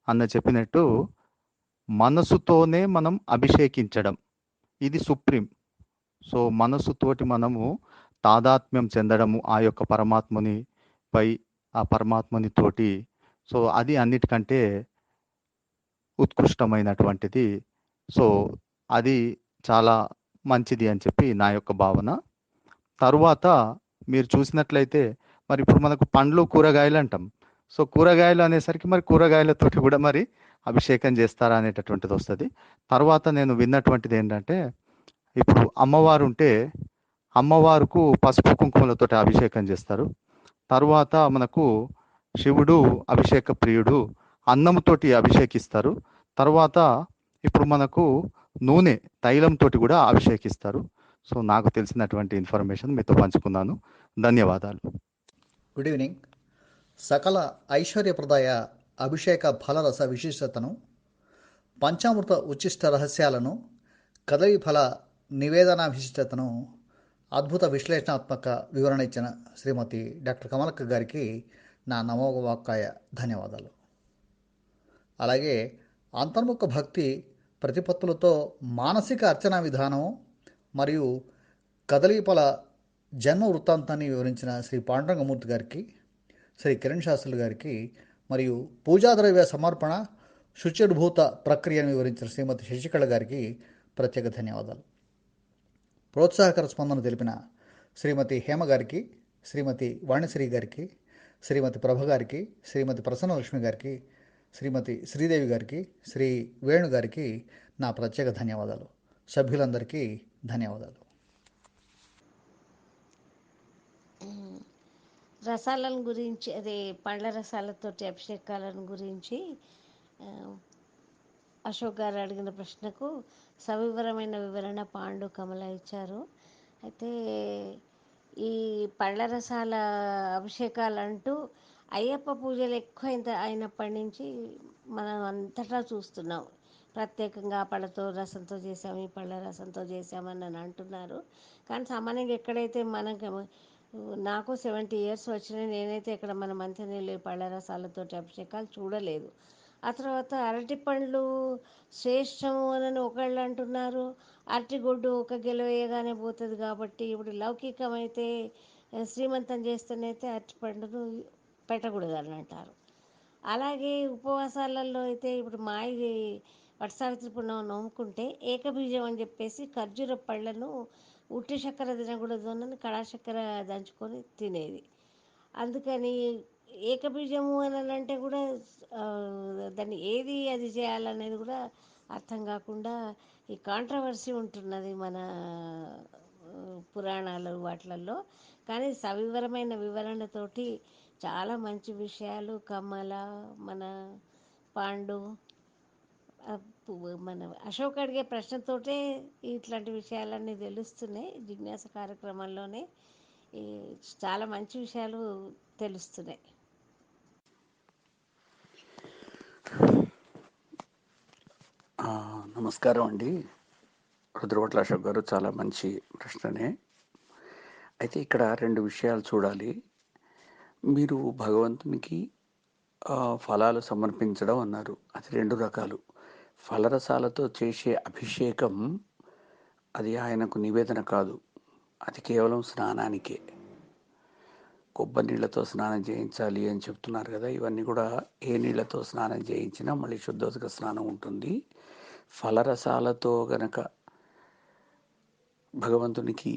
A: అన్న చెప్పినట్టు మనసుతోనే మనం అభిషేకించడం ఇది సుప్రీం. సో మనసుతోటి మనము తాదాత్మ్యం చెందడము ఆ యొక్క పరమాత్మని పై, ఆ పరమాత్మని తోటి. సో అది అన్నిటికంటే ఉత్కృష్టమైనటువంటిది. సో అది చాలా మంచిది అని చెప్పి నా యొక్క భావన. తరువాత మీరు చూసినట్లయితే మరి ఇప్పుడు మనకు పండ్లు, కూరగాయలు అంటాం. సో కూరగాయలు అనేసరికి మరి కూరగాయలతోటి కూడా మరి అభిషేకం చేస్తారా అనేటటువంటిది వస్తుంది. తర్వాత నేను విన్నటువంటిది ఏంటంటే ఇప్పుడు అమ్మవారు ఉంటే అమ్మవారుకు పసుపు కుంకుమలతోటి అభిషేకం చేస్తారు. తరువాత మనకు శివుడు అభిషేక ప్రియుడు, అన్నంతోటి అభిషేకిస్తారు. తర్వాత ఇప్పుడు మనకు నూనె, తైలంతో కూడా అభిషేకిస్తారు. సో నాకు తెలిసినటువంటి ఇన్ఫర్మేషన్ మీతో పంచుకున్నాను. ధన్యవాదాలు.
E: Good evening. సకల ఐశ్వర్యప్రదాయ అభిషేక ఫలరస విశిష్టతను, పంచామృత ఉచ్చిష్ట రహస్యాలను, కదలి ఫల నివేదన విశిష్టతను అద్భుత విశ్లేషణాత్మక వివరణ ఇచ్చిన శ్రీమతి డాక్టర్ కమలక్క గారికి నా నమోవాకాయ ధన్యవాదాలు. అలాగే అంతర్ముఖ భక్తి ప్రతిపత్తులతో మానసిక అర్చనా విధానం మరియు కదలీపల జన్మ వృత్తాంతాన్ని వివరించిన శ్రీ పాండురంగమూర్తి గారికి, శ్రీ కిరణ్ శాస్త్రులు గారికి మరియు పూజాద్రవ్య సమర్పణ శుచిర్భూత ప్రక్రియను వివరించిన శ్రీమతి శశికళ గారికి ప్రత్యేక ధన్యవాదాలు. ప్రోత్సాహకర స్పందన తెలిపిన శ్రీమతి హేమ గారికి, శ్రీమతి వాణిశ్రీ గారికి, శ్రీమతి ప్రభ గారికి, శ్రీమతి ప్రసన్నలక్ష్మి గారికి, శ్రీమతి శ్రీదేవి గారికి, శ్రీ వేణు గారికి నా ప్రత్యేక ధన్యవాదాలు. సభ్యులందరికీ ధన్యవాదాలు.
F: రసాలను గురించి, అదే పండ్ల రసాలతోటి అభిషేకాలను గురించి అశోక్ గారు అడిగిన ప్రశ్నకు సవివరమైన వివరణ పాండు కమల ఇచ్చారు. అయితే ఈ పళ్ళ రసాల అభిషేకాలంటూ అయ్యప్ప పూజలు ఎక్కువ అయినప్పటి నుంచి మనం అంతటా చూస్తున్నాం. ప్రత్యేకంగా ఆ పళ్ళతో రసంతో చేసాము, ఈ పళ్ళ రసంతో చేసామని అని అంటున్నారు. కానీ సామాన్యంగా ఎక్కడైతే మనకి, నాకు 70 years వచ్చినాయి, నేనైతే ఇక్కడ మన మంచినీళ్ళు పళ్ళ రసాలతోటి అభిషేకాలు చూడలేదు. ఆ తర్వాత అరటి పండ్లు శ్రేష్టము అని ఒకళ్ళు అంటున్నారు. అరటిగొడ్డు ఒక గెలవేయగానే పోతుంది కాబట్టి ఇప్పుడు లౌకికమైతే శ్రీమంతం చేస్తేనైతే అరటి పండును పెట్టకూడదు అని అంటారు. అలాగే ఉపవాసాలలో అయితే ఇప్పుడు మాయి వట్ సావిత్రి పుణ్యం నోముకుంటే ఏకబీజం అని చెప్పేసి ఖర్జూర పళ్ళను ఉట్టి చక్కెర తినకూడదు అని కళా చక్కెర దంచుకొని తినేది. అందుకని ఏకబీజము అని అంటే కూడా దాన్ని ఏది అది చేయాలనేది కూడా అర్థం కాకుండా ఈ కాంట్రవర్సీ ఉంటున్నది మన పురాణాలు వాటిలలో. కానీ సవివరమైన వివరణతోటి చాలా మంచి విషయాలు కమల, మన పాండు, మన అశోక్ అడిగే ప్రశ్నతోటే ఇట్లాంటి విషయాలన్నీ తెలుస్తున్నాయి. జిజ్ఞాస కార్యక్రమంలోనే చాలా మంచి విషయాలు తెలుస్తున్నాయి.
G: నమస్కారం అండి. రుద్రవట్ల అశోక్ గారు, చాలా మంచి ప్రశ్ననే. అయితే ఇక్కడ 2 విషయాలు చూడాలి. మీరు భగవంతునికి ఫలాలు సమర్పించడం అన్నారు. అది 2 రకాలు. ఫలరసాలతో చేసే అభిషేకం అది ఆయనకు నివేదన కాదు, అది కేవలం స్నానానికే. కొబ్బరి నీళ్ళతో స్నానం చేయించాలి అని చెప్తున్నారు కదా, ఇవన్నీ కూడా ఏ నీళ్ళతో స్నానం చేయించినా మళ్ళీ శుద్ధోదక స్నానం ఉంటుంది. ఫలరసాలతో గనక భగవంతునికి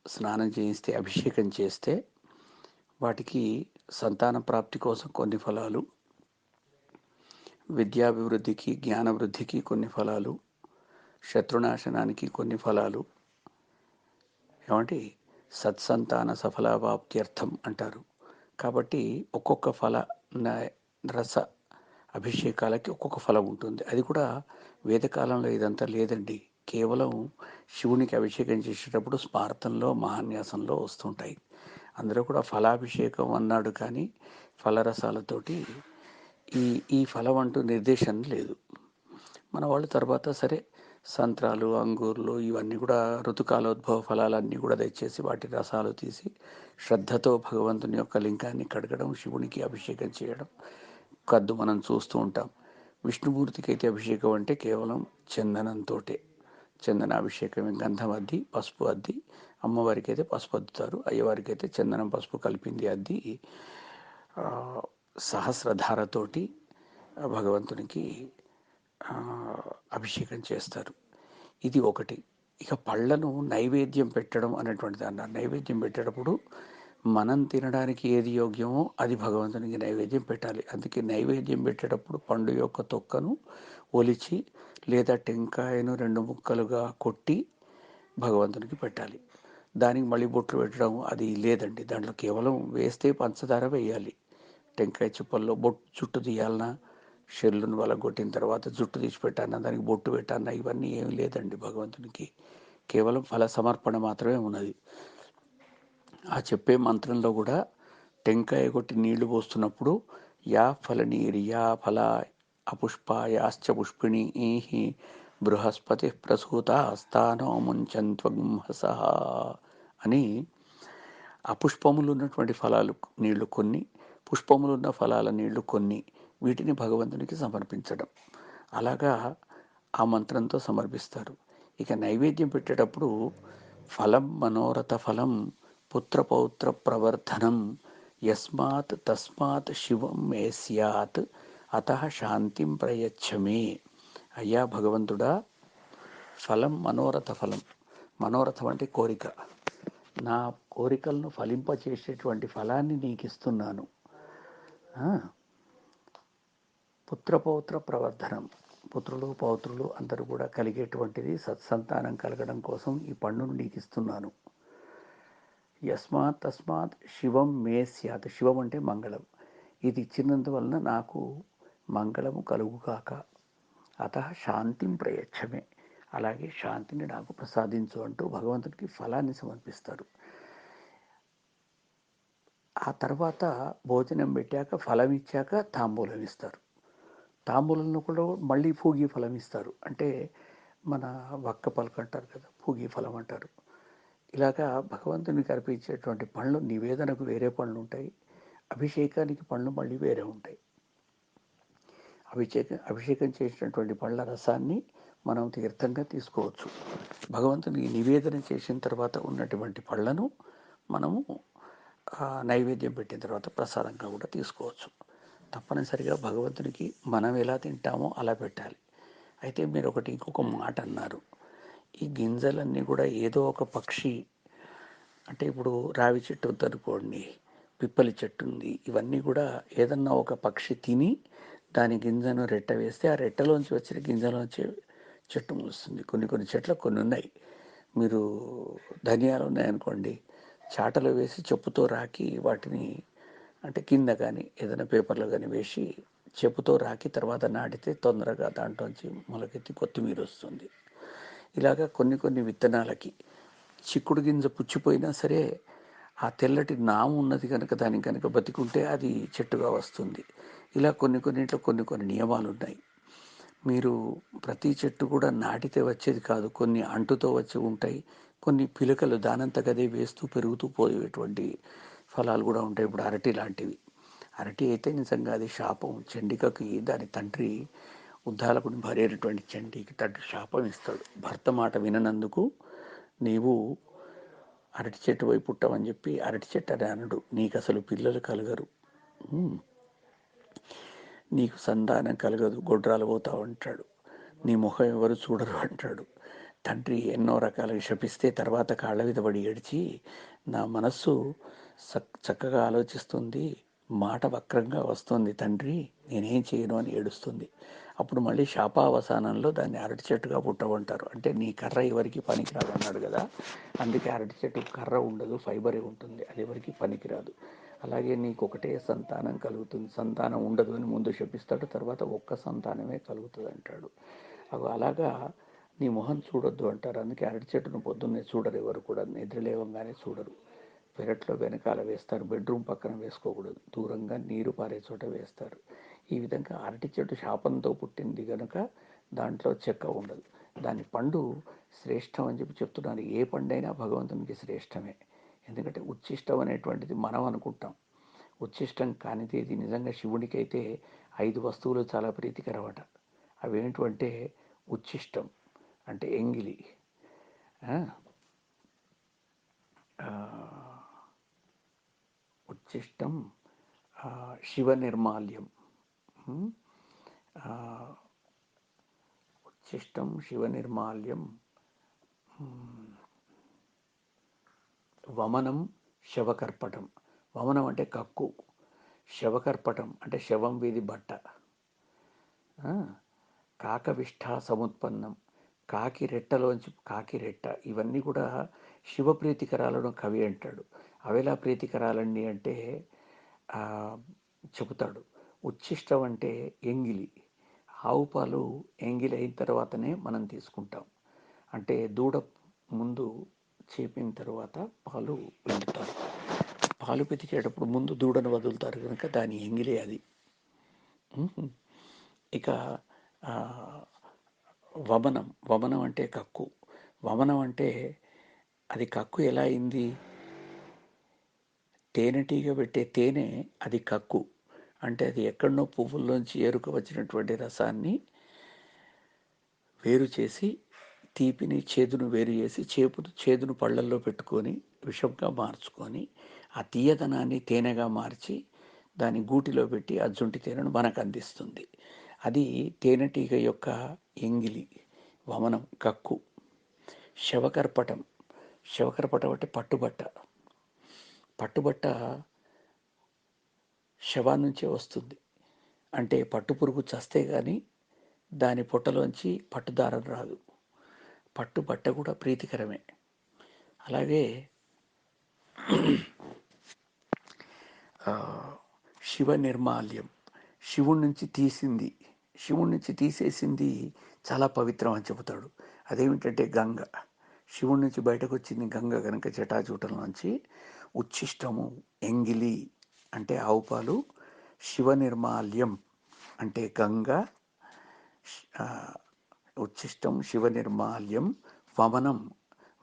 G: స్నానం చేయిస్తే, అభిషేకం చేస్తే, వాటికి సంతాన ప్రాప్తి కోసం కొన్ని ఫలాలు, విద్యాభివృద్ధికి, జ్ఞానవృద్ధికి కొన్ని ఫలాలు, శత్రునాశనానికి కొన్ని ఫలాలు, ఏమంటే సత్సంతాన సఫలావాప్త్యర్థం అంటారు. కాబట్టి ఒక్కొక్క ఫల రస అభిషేకాలకి ఒక్కొక్క ఫలం ఉంటుంది. అది కూడా వేదకాలంలో ఇదంతా లేదండి. కేవలం శివునికి అభిషేకం చేసేటప్పుడు స్మార్తంలో మహాన్యాసంలో వస్తుంటాయి. అందులో కూడా ఫలాభిషేకం అన్నాడు కానీ ఫలరసాలతోటి ఈ ఈ ఫలం అంటూ నిర్దేశం లేదు. మన వాళ్ళు తర్వాత సరే సంత్రాలు, అంగూర్లు ఇవన్నీ కూడా ఋతుకాలోద్భవ ఫలాలన్నీ కూడా తెచ్చేసి వాటి రసాలు తీసి శ్రద్ధతో భగవంతుని యొక్క లింగాన్ని కడగడం, శివునికి అభిషేకం చేయడం కద్దు మనం చూస్తూ ఉంటాం. విష్ణుమూర్తికి అయితే అభిషేకం అంటే కేవలం చందనంతో, చందనాభిషేకమే, గంధం అద్ది పసుపు అద్ది, అమ్మవారికి అయితే పసుపు అద్దుతారు, అయ్యవారికి అయితే చందనం పసుపు కలిపింది అద్ది సహస్రధారతోటి భగవంతునికి అభిషేకం చేస్తారు. ఇది ఒకటి. ఇక పళ్ళను నైవేద్యం పెట్టడం అనేటువంటిది అన్నారు. నైవేద్యం పెట్టేటప్పుడు మనం తినడానికి ఏది యోగ్యమో అది భగవంతునికి నైవేద్యం పెట్టాలి. అందుకే నైవేద్యం పెట్టేటప్పుడు పండు యొక్క తొక్కను ఒలిచి లేదా టెంకాయను 2 ముక్కలుగా కొట్టి భగవంతునికి పెట్టాలి. దానికి మళ్ళీ బొట్లు పెట్టడం అది లేదండి. దాంట్లో కేవలం వేస్తే పంచదార వేయాలి. టెంకాయ చుప్పల్లో జుట్టు తీయాలన్నా, షెల్లును వలగొట్టిన తర్వాత జుట్టు తీసి పెట్టాలన్నా, దానికి బొట్టు పెట్టాలన్నా ఇవన్నీ ఏమి లేదండి భగవంతునికి. కేవలం ఫల సమర్పణ మాత్రమే ఉన్నది. ఆ చెప్పే మంత్రంలో కూడా టెంకాయ కొట్టి నీళ్లు పోస్తున్నప్పుడు యా ఫలనీరి యా ఫల అపుష్పాయాశ్చ పుష్పిణి ఈహి బృహస్పతి ప్రసూత స్థానో ముంచంత్వహస అని అపుష్పములు ఉన్నటువంటి ఫలాలు నీళ్లు కొన్ని, పుష్పములున్న ఫలాల నీళ్లు కొన్ని, వీటిని భగవంతునికి సమర్పించడం. అలాగా ఆ మంత్రంతో సమర్పిస్తారు. ఇక నైవేద్యం పెట్టేటప్పుడు ఫలం మనోరథ ఫలం పుత్రపౌత్ర ప్రవర్ధనం యస్మాత్ తస్మాత్ శివం మే స్యాత్ అతః శాంతిం ప్రయచ్చమే. అయ్యా భగవంతుడా, ఫలం మనోరథ ఫలం. మనోరథం అంటే కోరిక. నా కోరికలను ఫలింపచేసేటువంటి ఫలాన్ని నీకు ఇస్తున్నాను. పుత్రపౌత్ర ప్రవర్ధనం, పుత్రులు పౌత్రులు అందరూ కూడా కలిగేటువంటిది, సత్సంతానం కలగడం కోసం ఈ పండును నీకు ఇస్తున్నాను. యస్మాత్ తస్మాత్ శివం మే స్యాత్. శివం అంటే మంగళం. ఇది ఇచ్చినందువలన నాకు మంగళము కలుగుగాక. అతః శాంతిం ప్రయచ్చమే. అలాగే శాంతిని నాకు ప్రసాదించు అంటూ భగవంతుడికి ఫలాన్ని సమర్పిస్తారు. ఆ తర్వాత భోజనం పెట్టాక ఫలం ఇచ్చాక తాంబూలం ఇస్తారు. తాంబూలంలో కూడా మళ్ళీ పూగి ఫలం ఇస్తారు. అంటే మన వక్క పలుకు అంటారు కదా, పూగి ఫలం అంటారు. ఇలాగా భగవంతునికి అర్పించేటువంటి పళ్ళు నివేదనకు వేరే పళ్ళు ఉంటాయి, అభిషేకానికి పళ్ళు మళ్ళీ వేరే ఉంటాయి. అభిషేకం చేసినటువంటి పళ్ళ రసాన్ని మనం తీర్థంగా తీసుకోవచ్చు. భగవంతునికి నివేదన చేసిన తర్వాత ఉన్నటువంటి పళ్ళను మనము నైవేద్యం పెట్టిన తర్వాత ప్రసాదంగా కూడా తీసుకోవచ్చు. తప్పనిసరిగా భగవంతునికి మనం ఎలా తింటామో అలా పెట్టాలి. అయితే మీరు ఇంకొక మాట అన్నారు, ఈ గింజలన్నీ కూడా ఏదో ఒక పక్షి, అంటే ఇప్పుడు రావి చెట్టు ఉందనుకోండి, పిప్పలి చెట్టు ఉంది, ఇవన్నీ కూడా ఏదన్నా ఒక పక్షి తిని దాని గింజను రెట్ట వేస్తే ఆ రెట్టలోంచి వచ్చిన గింజలోంచి చెట్టు మూస్తుంది. కొన్ని చెట్లు కొన్ని ఉన్నాయి. మీరు ధనియాలు ఉన్నాయనుకోండి, చాటలో వేసి చెప్పుతో రాకి వాటిని, అంటే కింద కానీ ఏదైనా పేపర్లో కానీ వేసి చెప్పుతో రాకి తర్వాత నాటితే తొందరగా దాంట్లోంచి మొలకెత్తి కొత్తిమీర వస్తుంది. ఇలాగా కొన్ని విత్తనాలకి చిక్కుడు గింజ పుచ్చిపోయినా సరే ఆ తెల్లటి నాము ఉన్నది కనుక దానికి కనుక బతికుంటే అది చెట్టుగా వస్తుంది. ఇలా కొన్నింటిలో కొన్ని నియమాలు ఉన్నాయి. మీరు ప్రతి చెట్టు కూడా నాటితే వచ్చేది కాదు. కొన్ని అంటుతో వచ్చి ఉంటాయి, కొన్ని పిలకలు దానంతగదే వేస్తూ పెరుగుతూ పోయేటువంటి ఫలాలు కూడా ఉంటాయి. ఇప్పుడు అరటి లాంటివి. అరటి అయితే నిజంగా అది శాపం. చండికకి దాని తండ్రి ఉద్దాలకుని భార్య అయినటువంటి చండికి తండ్రి శాపం ఇస్తాడు. భర్త మాట విననందుకు నీవు అరటి చెట్టు వైపు పుట్టమని చెప్పి, అరటి చెట్టు అని అనడు, నీకు అసలు పిల్లలు కలగరు, నీకు సంతానం కలగదు, గొడ్రాలు పోతావు అంటాడు, నీ ముఖం ఎవరు చూడరు అంటాడు. తండ్రి ఎన్నో రకాలుగా శపిస్తే తర్వాత కాళ్ళ మీద పడి ఏడ్చి, నా మనస్సు చక్కగా ఆలోచిస్తుంది, మాట వక్రంగా వస్తుంది తండ్రి, నేనేం చేయను అని ఏడుస్తుంది. అప్పుడు మళ్ళీ శాపావసానంలో దాన్ని అరటి చెట్టుగా పుట్టమంటారు. అంటే నీ కర్ర ఎవరికి పనికిరాదు అన్నాడు కదా, అందుకే అరటి చెట్టు కర్ర ఉండదు, ఫైబరే ఉంటుంది, అది ఎవరికి పనికిరాదు. అలాగే నీకు ఒకటే సంతానం కలుగుతుంది, సంతానం ఉండదు అని ముందు శపిస్తాడు, తర్వాత ఒక్క సంతానమే కలుగుతుంది అంటాడు. అలాగా నీ మొహం చూడొద్దు అంటారు. అందుకే అరటి చెట్టును పొద్దున్నే చూడరు, ఎవరు కూడా నిద్రలేవంగానే చూడరు. పెరట్లో వెనకాల వేస్తారు, బెడ్రూమ్ పక్కన వేసుకోకూడదు, దూరంగా నీరు పారే చోట వేస్తారు. ఈ విధంగా అరటి చెట్టు శాపంతో పుట్టింది కనుక దాంట్లో చెక్క ఉండదు. దాని పండు శ్రేష్టం అని చెప్తున్నారు. ఏ పండైనా భగవంతునికి శ్రేష్టమే. ఎందుకంటే ఉచ్ఛిష్టం అనేటువంటిది మనం అనుకుంటాం, ఉచ్ఛిష్టం కానిది ఇది నిజంగా శివునికి అయితే 5 వస్తువులు చాలా ప్రీతికరమట. అవేంటంటే ఉచ్ఛిష్టం అంటే ఎంగిలి, ఆ, ఆ, ఉచ్ఛిష్టం, శివ నిర్మాల్యం, ఉమ్, ఆ, ఉచ్ఛిష్టం శివ నిర్మాల్యం, వమనం శవకర్పటం. వమనం అంటే కక్కు, శవకర్పటం అంటే శవం వీధి బట్ట, ఆ, కాకవిష్ఠ సముత్పన్నం, కాకి రెట్టలోంచి కాకి రెట్ట. ఇవన్నీ కూడా శివప్రీతికరాలను కవి అంటాడు. అవేలా ప్రీతికరాలండి అంటే ఆ, చెబుతాడు. ఉచ్ఛిష్టం అంటే ఎంగిలి. ఆవు పాలు ఎంగిలి అయిన తర్వాతనే మనం తీసుకుంటాం. అంటే దూడ ముందు చేపిన తర్వాత పాలు పిండుతారు. పాలు పితికేటప్పుడు ముందు దూడను వదులుతారు కనుక దాని ఎంగిలే అది. ఇక ఆ, వమనం. వమనం అంటే కక్కు. వమనం అంటే అది కక్కు ఎలా అయింది? తేనెటీగ పెట్టే తేనె అది కక్కు. అంటే అది ఎక్కడనో పువ్వుల్లోంచి ఏరుకు వచ్చినటువంటి రసాన్ని వేరు చేసి, తీపిని చేదును వేరు చేసి చేదును పళ్ళల్లో పెట్టుకొని విషంగా మార్చుకొని ఆ తీయదనాన్ని తేనెగా మార్చి దాని గూటిలో పెట్టి అజ్జుంటి తేనెను మనకు అందిస్తుంది. అది తేనెటీగ యొక్క ఎంగిలి, వమనం, కక్కు. శవకర్పటం. శవకర్పటం అంటే పట్టుబట్ట. పట్టుబట్ట శవం నుంచే వస్తుంది. అంటే పట్టుపురుగు చస్తే కానీ దాని పొట్టలోంచి పట్టుదారం రాదు. పట్టుబట్ట కూడా ప్రీతికరమే. అలాగే శివ నిర్మాల్యం, శివుడి నుంచి తీసింది, శివుడి నుంచి తీసేసింది చాలా పవిత్రం అని చెబుతాడు. అదేమిటంటే గంగ. శివుడి నుంచి బయటకు వచ్చింది గంగ కనుక జటాజూటం నుంచి ఉచ్ఛిష్టము ఎంగిలి అంటే ఆవు పాలు, శివ నిర్మాల్యం అంటే గంగ, ఉచ్ఛిష్టం శివ నిర్మాల్యం, వమనం.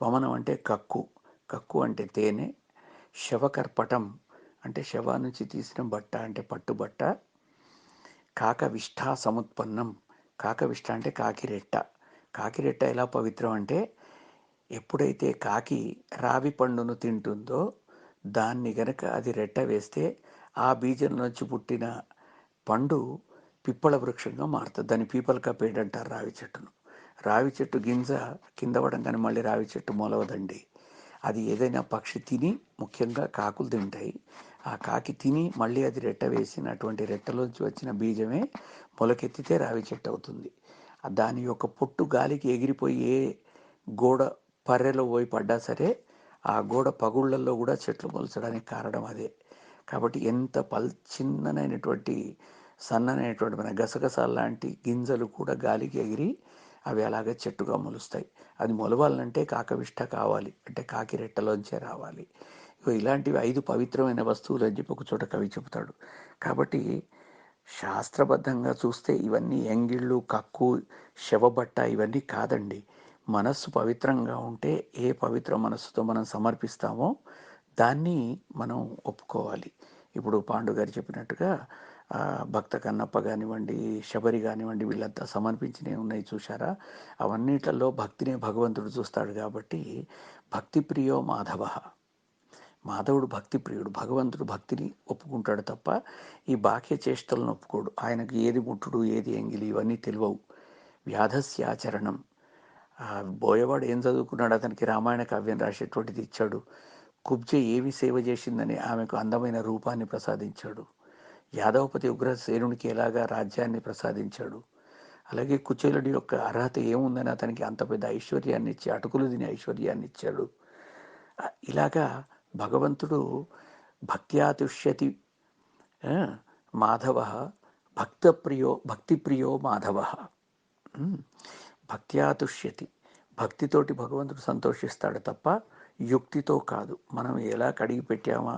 G: వమనం అంటే కక్కు, కక్కు అంటే తేనె, శవకర్పటం అంటే శవ నుంచి తీసిన బట్ట అంటే పట్టుబట్ట, కాకవిష్ఠ సముత్పన్నం. కాకవిష్ఠ అంటే కాకిరెట్ట. కాకిరెట్ట ఎలా పవిత్రం అంటే ఎప్పుడైతే కాకి రావి పండును తింటుందో దాన్ని గనక అది రెట్ట వేస్తే ఆ బీజం నుంచి పుట్టిన పండు పిప్పళ వృక్షంగా మారుతుంది. దాన్ని పీపల్కా పేడ్ అంటారు రావి చెట్టును. రావి చెట్టు గింజ కింద పడంగానే మళ్ళీ రావి చెట్టు మొలవదండి. అది ఏదైనా పక్షి తిని, ముఖ్యంగా కాకులు తింటాయి, ఆ కాకి తిని మళ్ళీ అది రెట్ట వేసినటువంటి రెట్టలోంచి వచ్చిన బీజమే మొలకెత్తితే రావి చెట్టు అవుతుంది. దాని యొక్క పొట్టు గాలికి ఎగిరిపోయి ఏ గోడ పర్రెలో పోయి పడ్డా సరే ఆ గోడ పగుళ్లలో కూడా చెట్లు మొలచడానికి కారణం అదే. కాబట్టి ఎంత చిన్ననైనటువంటి సన్ననైనటువంటి మన గసగసాల లాంటి గింజలు కూడా గాలికి ఎగిరి అవి అలాగే చెట్టుగా మొలుస్తాయి. అది మొలవాలంటే కాకవిష్ట కావాలి, అంటే కాకి రెట్టలోంచే రావాలి. ఇలాంటివి 5 పవిత్రమైన వస్తువులు అని చెప్పి ఒక చోట కవి చెబుతాడు. కాబట్టి శాస్త్రబద్ధంగా చూస్తే ఇవన్నీ ఎంగిళ్ళు, కక్కు, శవబట్ట ఇవన్నీ కాదండి. మనస్సు పవిత్రంగా ఉంటే ఏ పవిత్ర మనస్సుతో మనం సమర్పిస్తామో దాన్ని మనం ఒప్పుకోవాలి. ఇప్పుడు పాండు గారు చెప్పినట్టుగా భక్త కన్నప్ప కానివ్వండి, శబరి కానివ్వండి, వీళ్ళంతా సమర్పించినవి ఉన్నాయి చూశారా. అవన్నిట్లలో భక్తినే భగవంతుడు చూస్తాడు. కాబట్టి భక్తి ప్రియో మాధవ. మాధవుడు భక్తి ప్రియుడు. భగవంతుడు భక్తిని ఒప్పుకుంటాడు తప్ప ఈ బాహ్య చేష్టలను ఒప్పుకోడు. ఆయనకు ఏది ముట్టుడు ఏది ఎంగిలి ఇవన్నీ తెలియవు. వ్యాధస్యాచరణం. బోయవాడు ఏం చదువుకున్నాడు? అతనికి రామాయణ కావ్యం రాసేటువంటిది ఇచ్చాడు. కుబ్జ ఏమి సేవ చేసిందని ఆమెకు అందమైన రూపాన్ని ప్రసాదించాడు. యాదవపతి ఉగ్రసేనునికి ఎలాగా రాజ్యాన్ని ప్రసాదించాడు. అలాగే కుచేలుడి యొక్క అర్హత ఏముందని అతనికి అంత పెద్ద ఐశ్వర్యాన్ని ఇచ్చి అటుకులు తినే ఐశ్వర్యాన్ని ఇచ్చాడు. ఇలాగా భగవంతుడు భక్త్యా తుష్యతి మాధవ భక్తిప్రియో మాధవ. భక్త్యా తుష్యతి, భక్తితోటి భగవంతుడు సంతోషిస్తాడు తప్ప యుక్తితో కాదు. మనం ఎలా కడిగి పెట్టామా,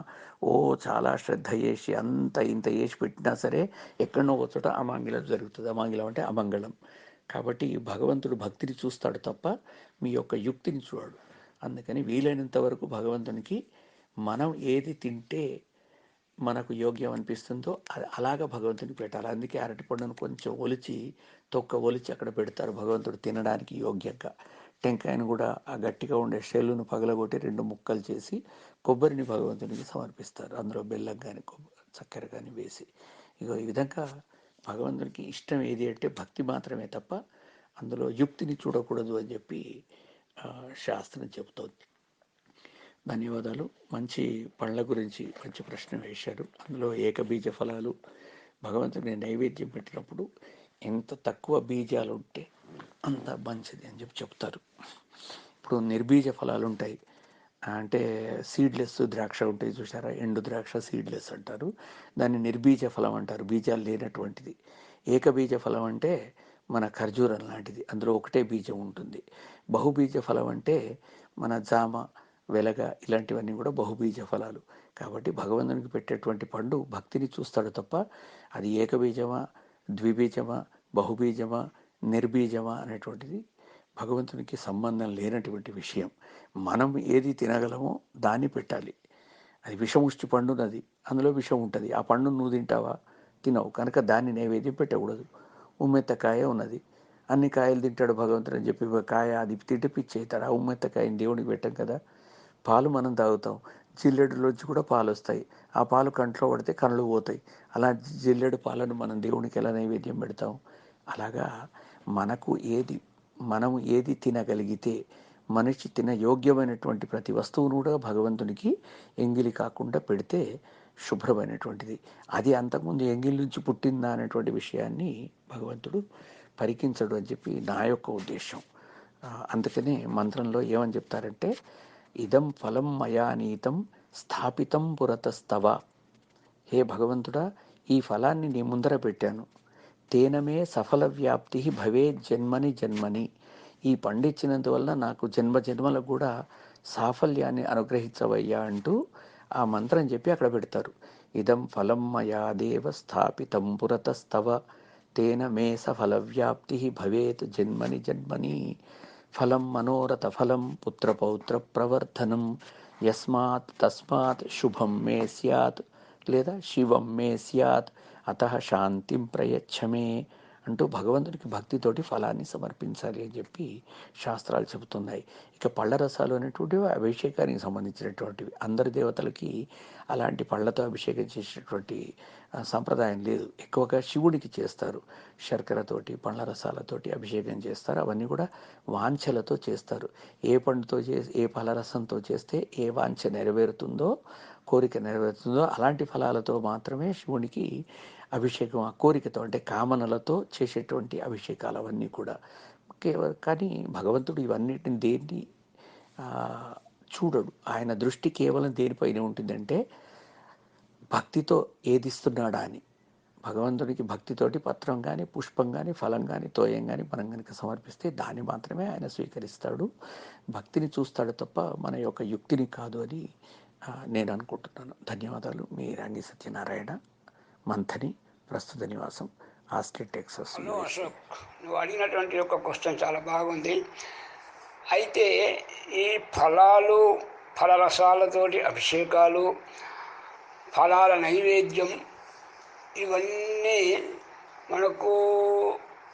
G: చాలా శ్రద్ధ చేసి అంత ఇంత చేసి పెట్టినా సరే ఎక్కడనో ఒక చోట అమాంగళం జరుగుతుంది. అమాంగళం అంటే అమంగళం. కాబట్టి భగవంతుడు భక్తిని చూస్తాడు తప్ప మీ యొక్క యుక్తిని చూడడు. అందుకని వీలైనంత వరకు భగవంతునికి మనం ఏది తింటే మనకు యోగ్యం అనిపిస్తుందో అది అలాగా భగవంతునికి పెట్టాలి. అందుకే అరటిపండును కొంచెం ఒలిచి తొక్క ఒలిచి అక్కడ పెడతారు భగవంతుడు తినడానికి యోగ్యంగా. టెంకాయను కూడా ఆ గట్టిగా ఉండే షెల్లును పగలగొట్టి 2 ముక్కలు చేసి కొబ్బరిని భగవంతునికి సమర్పిస్తారు. అందులో బెల్లం కానీ చక్కెర కానీ వేసి. ఈ విధంగా భగవంతునికి ఇష్టం ఏది అంటే భక్తి మాత్రమే తప్ప అందులో యుక్తిని చూడకూడదు అని చెప్పి శాస్త్రం చెబుతోంది. ధన్యవాదాలు. మంచి పళ్ళ గురించి మంచి ప్రశ్న వేశారు. అందులో ఏకబీజ ఫలాలు భగవంతుని నైవేద్యం పెట్టినప్పుడు ఎంత తక్కువ బీజాలు ఉంటే అంత మంచిది అని చెప్పి చెప్తారు. ఇప్పుడు నిర్బీజ ఫలాలు ఉంటాయి, అంటే సీడ్లెస్ ద్రాక్ష ఉంటాయి చూసారా, ఎండు ద్రాక్ష సీడ్లెస్ అంటారు. దాన్ని నిర్బీజ ఫలం అంటారు, బీజాలు లేనటువంటిది. ఏకబీజ ఫలం అంటే మన ఖర్జూరం లాంటిది, అందులో ఒకటే బీజం ఉంటుంది. బహుబీజ ఫలం అంటే మన జామ, వెలగ ఇలాంటివన్నీ కూడా బహుబీజ ఫలాలు. కాబట్టి భగవంతునికి పెట్టేటువంటి పండు భక్తిని చూస్తాడు తప్ప అది ఏకబీజమా, ద్విబీజమా, బహుబీజమా, నిర్బీజమా అనేటువంటిది భగవంతునికి సంబంధం లేనటువంటి విషయం. మనం ఏది తినగలమో దాన్ని పెట్టాలి. అది విషముష్టి పండునది, అందులో విషం ఉంటుంది. ఆ పండు నువ్వు తింటావా? తినవు, కనుక దాన్ని నైవేద్యం పెట్టకూడదు. ఉమ్మెత్తకాయ ఉన్నది, అన్ని కాయలు తింటాడు భగవంతుడు అని చెప్పి కాయ అది తింటే పిచ్చి అవుతాడు. ఆ ఉమ్మెత్తకాయని దేవునికి పెట్టాం కదా. పాలు మనం తాగుతాం, జిల్లెడులోంచి కూడా పాలు వస్తాయి. ఆ పాలు కంట్లో పడితే కళ్ళు పోతాయి. అలా జిల్లెడు పాలను మనం దేవునికి ఎలా నైవేద్యం పెడతాం? అలాగా మనం ఏది తినగలిగితే మనిషి తిన యోగ్యమైనటువంటి ప్రతి వస్తువును కూడా భగవంతునికి ఎంగిలి కాకుండా పెడితే శుభ్రమైనటువంటిది. అది అంతకుముందు ఎంగిలి నుంచి పుట్టిందా అనేటువంటి విషయాన్ని భగవంతుడు పరికించడు అని చెప్పి నా యొక్క ఉద్దేశం. అందుకనే మంత్రంలో ఏమని చెప్తారంటే, ఇదం ఫలం మయా నీతం స్థాపితం పురతస్తవ. హే భగవంతుడా, ఈ ఫలాన్ని నీ ముందర పెట్టాను, తేనమే సఫల వ్యాప్తి భవే జన్మని జన్మని. ఈ పండిచ్చినందువల్ల నాకు జన్మ జన్మలకు కూడా సాఫల్యాన్ని అనుగ్రహించవయ్యా అంటూ ఆ మంత్రం చెప్పి అక్కడ పెడతారు. ఇదం ఫలం మయా దేవ స్థాపితం పురతస్తవ తేన మే సఫల వ్యాప్తి భవేత్ జన్మని జన్మని. ఫలం మనోరథ ఫలం పుత్రపౌత్ర ప్రవర్ధనం యస్మాత్ తస్మాత్ శుభం మే స్యాత్, లేదా శివం మే స్యాత్ అతః శాంతిం ప్రయచ్చమే అంటూ భగవంతుడికి భక్తితోటి ఫలాన్ని సమర్పించాలి అని చెప్పి శాస్త్రాలు చెబుతున్నాయి. ఇక పళ్ళ రసాలు అనేటువంటివి అభిషేకానికి సంబంధించినటువంటివి. అందరి దేవతలకి అలాంటి పళ్ళతో అభిషేకం చేసేటువంటి సంప్రదాయం లేదు. ఎక్కువగా శివుడికి చేస్తారు, శర్కరతోటి పళ్ళ రసాలతోటి అభిషేకం చేస్తారు. అవన్నీ కూడా వాంఛలతో చేస్తారు. ఏ పండుతో ఏ ఫలరసంతో చేస్తే ఏ వాంఛ నెరవేరుతుందో, కోరిక నెరవేరుతుందో అలాంటి ఫలాలతో మాత్రమే శివునికి అభిషేకం, ఆ కోరికతో అంటే కామనలతో చేసేటువంటి అభిషేకాలు అవన్నీ కూడా. కానీ భగవంతుడు ఇవన్నిటిని దేన్ని చూడడు. ఆయన దృష్టి కేవలం దేనిపైన ఉంటుందంటే భక్తితో ఏదిస్తున్నాడా అని. భగవంతుడికి భక్తితోటి పత్రం కానీ, పుష్పం కానీ, ఫలం కానీ, తోయం కానీ మనం కనుక సమర్పిస్తే దాన్ని మాత్రమే ఆయన స్వీకరిస్తాడు. భక్తిని చూస్తాడు తప్ప మన యొక్క యుక్తిని కాదు అని నేను అనుకుంటున్నాను. ధన్యవాదాలు. మీ రంగి సత్యనారాయణ, మంథని, ప్రస్తుత నివాసం ఆస్టిన్, టెక్సాస్.
H: అశోక్, నువ్వు అడిగినటువంటి యొక్క క్వశ్చన్ చాలా బాగుంది. అయితే ఈ ఫలాలు, ఫలరసాలతోటి అభిషేకాలు, ఫలాల నైవేద్యం ఇవన్నీ మనకు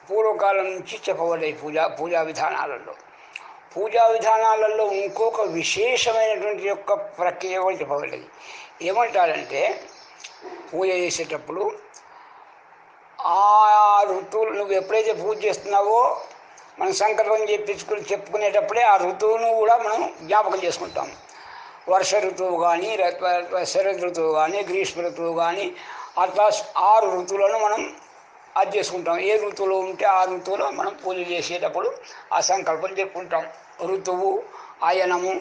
H: పూర్వకాలం నుంచి చెప్పబడ్డాయి పూజా విధానాలలో. పూజా విధానాలలో ఇంకొక విశేషమైనటువంటి యొక్క ప్రక్రియ కూడా చెప్పబడ్డది. ఏమంటారంటే, పూజ చేసేటప్పుడు ఆ ఋతువులు నువ్వు ఎప్పుడైతే పూజ చేస్తున్నావో మనం సంకల్పం చెప్పుకునేటప్పుడే ఆ ఋతువును కూడా మనం జ్ఞాపకం చేసుకుంటాం. వర్ష ఋతువు కానీ, శరద్ ఋతువు కానీ, గ్రీష్మ ఋతువు కానీ, అట్లా 6 ఋతువులను మనం అది చేసుకుంటాం. ఏ ఋతువులో ఉంటే ఆ ఋతువులో మనం పూజ చేసేటప్పుడు ఆ సంకల్పం చెప్పుకుంటాం. ఋతువు, అయనము,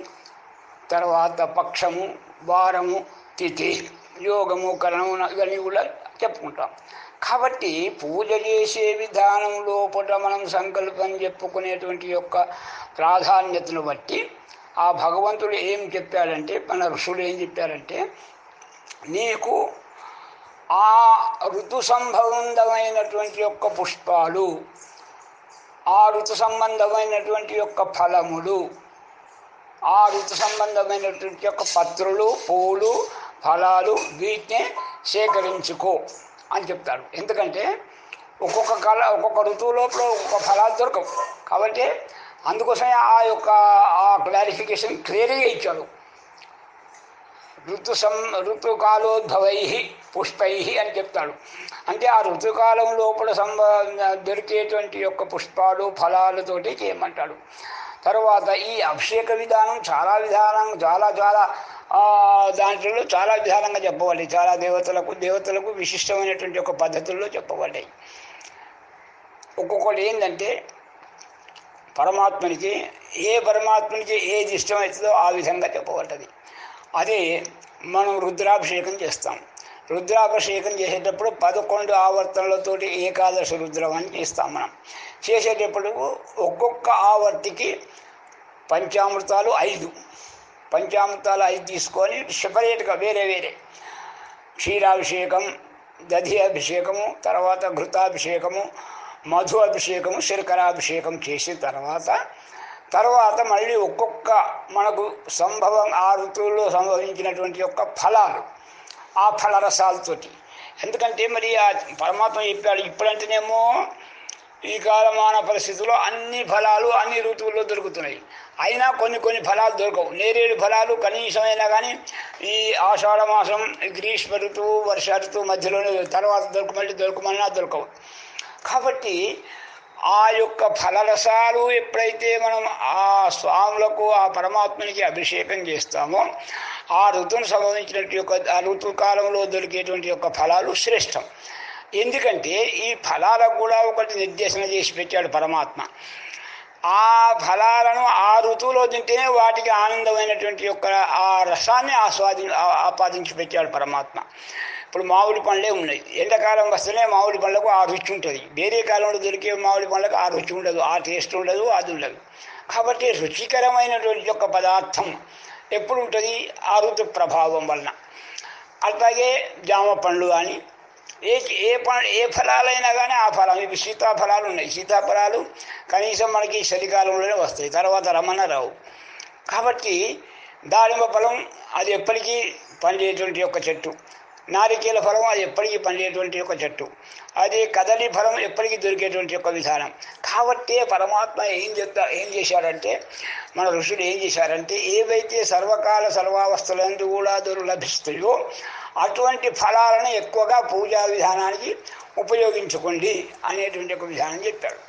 H: తర్వాత పక్షము, వారము, తిథి యోగము కరణము ఇవన్నీ కూడా చెప్పుకుంటాం. కాబట్టి పూజ చేసే విధానం లోపల మనం సంకల్పం చెప్పుకునేటువంటి యొక్క ప్రాధాన్యతను బట్టి ఆ భగవంతుడు ఏం చెప్పాడంటే, మన ఋషులు ఏం చెప్పారంటే, నీకు ఆ ఋతు సంబంధమైనటువంటి యొక్క పుష్పాలు, ఆ ఋతు సంబంధమైనటువంటి యొక్క ఫలములు, ఆ ఋతు సంబంధమైనటువంటి యొక్క పత్రులు, పూలు, ఫలాలు వీటిని సేకరించుకో అని చెప్తాడు. ఎందుకంటే ఒక్కొక్క ఋతువు లోపల ఒక్కొక్క ఫలాలు దొరకవు. కాబట్టి అందుకోసమే ఆ క్లారిఫికేషన్ క్లియర్గా ఇచ్చాడు. ఋతుకాలోద్భవై పుష్పై అని చెప్తాడు. అంటే ఆ ఋతుకాలం లోపల దొరికేటువంటి యొక్క పుష్పాలు ఫలాలతోటి చేయమంటాడు. తర్వాత ఈ అభిషేక విధానం చాలా దాంట్లో చాలా విధానంగా చెప్పబడ్డాయి. చాలా దేవతలకు విశిష్టమైనటువంటి ఒక పద్ధతుల్లో చెప్పబడ్డాయి. ఒక్కొక్కటి ఏంటంటే పరమాత్మనికి ఏది ఇష్టమవుతుందో ఆ విధంగా చెప్పబడ్డది. అదే మనం రుద్రాభిషేకం చేస్తాం. రుద్రాభిషేకం చేసేటప్పుడు 11 ఆవర్తనలతోటి ఏకాదశి రుద్రం అని చేస్తాం. మనం చేసేటప్పుడు ఒక్కొక్క ఆవర్తికి పంచామృతాలు 5 తీసుకొని సెపరేట్గా వేరే క్షీరాభిషేకం, దధి అభిషేకము, తర్వాత ఘృతాభిషేకము, మధు అభిషేకము, శర్కరాభిషేకం చేసిన తర్వాత మళ్ళీ ఒక్కొక్క మనకు ఆ ఋతువుల్లో సంభవించినటువంటి యొక్క ఫలాలు, ఆ ఫలరసాలతోటి. ఎందుకంటే మరి ఆ పరమాత్మ చెప్పాడు, ఇప్పుడంటేనేమో ఈ కాలమాన పరిస్థితుల్లో అన్ని ఫలాలు అన్ని ఋతువుల్లో దొరుకుతున్నాయి. అయినా కొన్ని ఫలాలు దొరకవు. నేరేడు ఫలాలు కనీసమైనా కానీ ఈ ఆషాఢ మాసం, గ్రీష్మ ఋతువు, వర్ష ఋతువు మధ్యలోనే తర్వాత దొరకమన్నా దొరకవు. కాబట్టి ఆ యొక్క ఫలరసాలు ఎప్పుడైతే మనం ఆ స్వాములకు, ఆ పరమాత్మనికి అభిషేకం చేస్తామో ఆ ఋతువును సంబంధించినటువంటి యొక్క ఆ ఋతుకాలంలో దొరికేటువంటి యొక్క ఫలాలు శ్రేష్టం. ఎందుకంటే ఈ ఫలాలకు కూడా ఒకటి నిర్దేశన చేసి పెట్టాడు పరమాత్మ. ఆ ఫలాలను ఆ ఋతువులో తింటేనే వాటికి ఆనందమైనటువంటి యొక్క ఆ రసాన్ని ఆపాదించి పెట్టాడు పరమాత్మ. ఇప్పుడు మామిడి పండ్లే ఉన్నాయి. ఎండాకాలం వస్తేనే మామిడి పండ్లకు ఆ రుచి ఉంటుంది. వేరే కాలంలో దొరికే మామిడి పండ్లకు ఆ రుచి ఉండదు, ఆ టేస్ట్ ఉండదు, అది ఉండదు. కాబట్టి రుచికరమైనటువంటి యొక్క పదార్థం ఎప్పుడు ఉంటుంది? ఆ ఋతు ప్రభావం వలన. అట్లాగే జామ పండ్లు కానీ ఏ ఫలాలైనా కానీ ఆ ఫలం, ఇవి సీతాఫలాలు ఉన్నాయి. సీతాఫలాలు కనీసం మనకి చలికాలంలోనే వస్తాయి, తర్వాత రమణ రావు. కాబట్టి దానిమ్మ ఫలం అది ఎప్పటికీ పండేటువంటి యొక్క చెట్టు. నారికేల ఫలం అది ఎప్పటికీ పండేటువంటి యొక్క చెట్టు. అది కదలి ఫలం ఎప్పటికీ దొరికేటువంటి యొక్క విధానం. కాబట్టి పరమాత్మ ఏం చేశారంటే, మన ఋషులు ఏం చేశారంటే, ఏవైతే సర్వకాల సర్వావస్థలందు కూడా లభిస్తాయో అటువంటి ఫలాలను ఎక్కువగా పూజా విధానానికి ఉపయోగించుకోండి అనేటువంటి ఒక విధానం చెప్పాడు.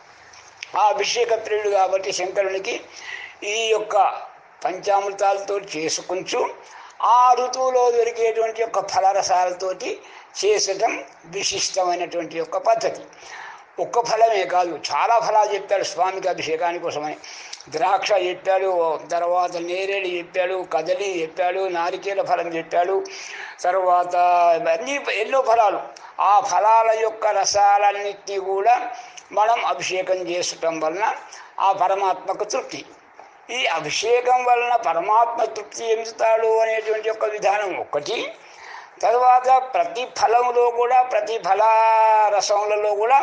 H: ఆ అభిషేక ప్రియుడు కాబట్టి శంకరునికి ఈ యొక్క పంచామృతాలతో చేసుకుంటూ ఆ ఋతువులో దొరికేటువంటి యొక్క ఫలరసాలతోటి చేసటం విశిష్టమైనటువంటి యొక్క పద్ధతి. ఒక్క ఫలమే కాదు, చాలా ఫలాలు చెప్పాడు స్వామికి అభిషేకాని కోసమని. ద్రాక్ష చెప్పాడు, తర్వాత నేరేడు చెప్పాడు, కదలి చెప్పాడు, నారికేల ఫలం చెప్పాడు, తర్వాత అన్నీ ఎన్నో ఫలాలు. ఆ ఫలాల యొక్క రసాలన్నింటినీ కూడా మనం అభిషేకం చేసుకోవటం వలన ఆ పరమాత్మకు తృప్తి. ఈ అభిషేకం వలన పరమాత్మ తృప్తి చెందుతాడు అనేటువంటి యొక్క విధానం ఒకటి. తర్వాత ప్రతి ఫలంలో కూడా, ప్రతి ఫలారసంలో కూడా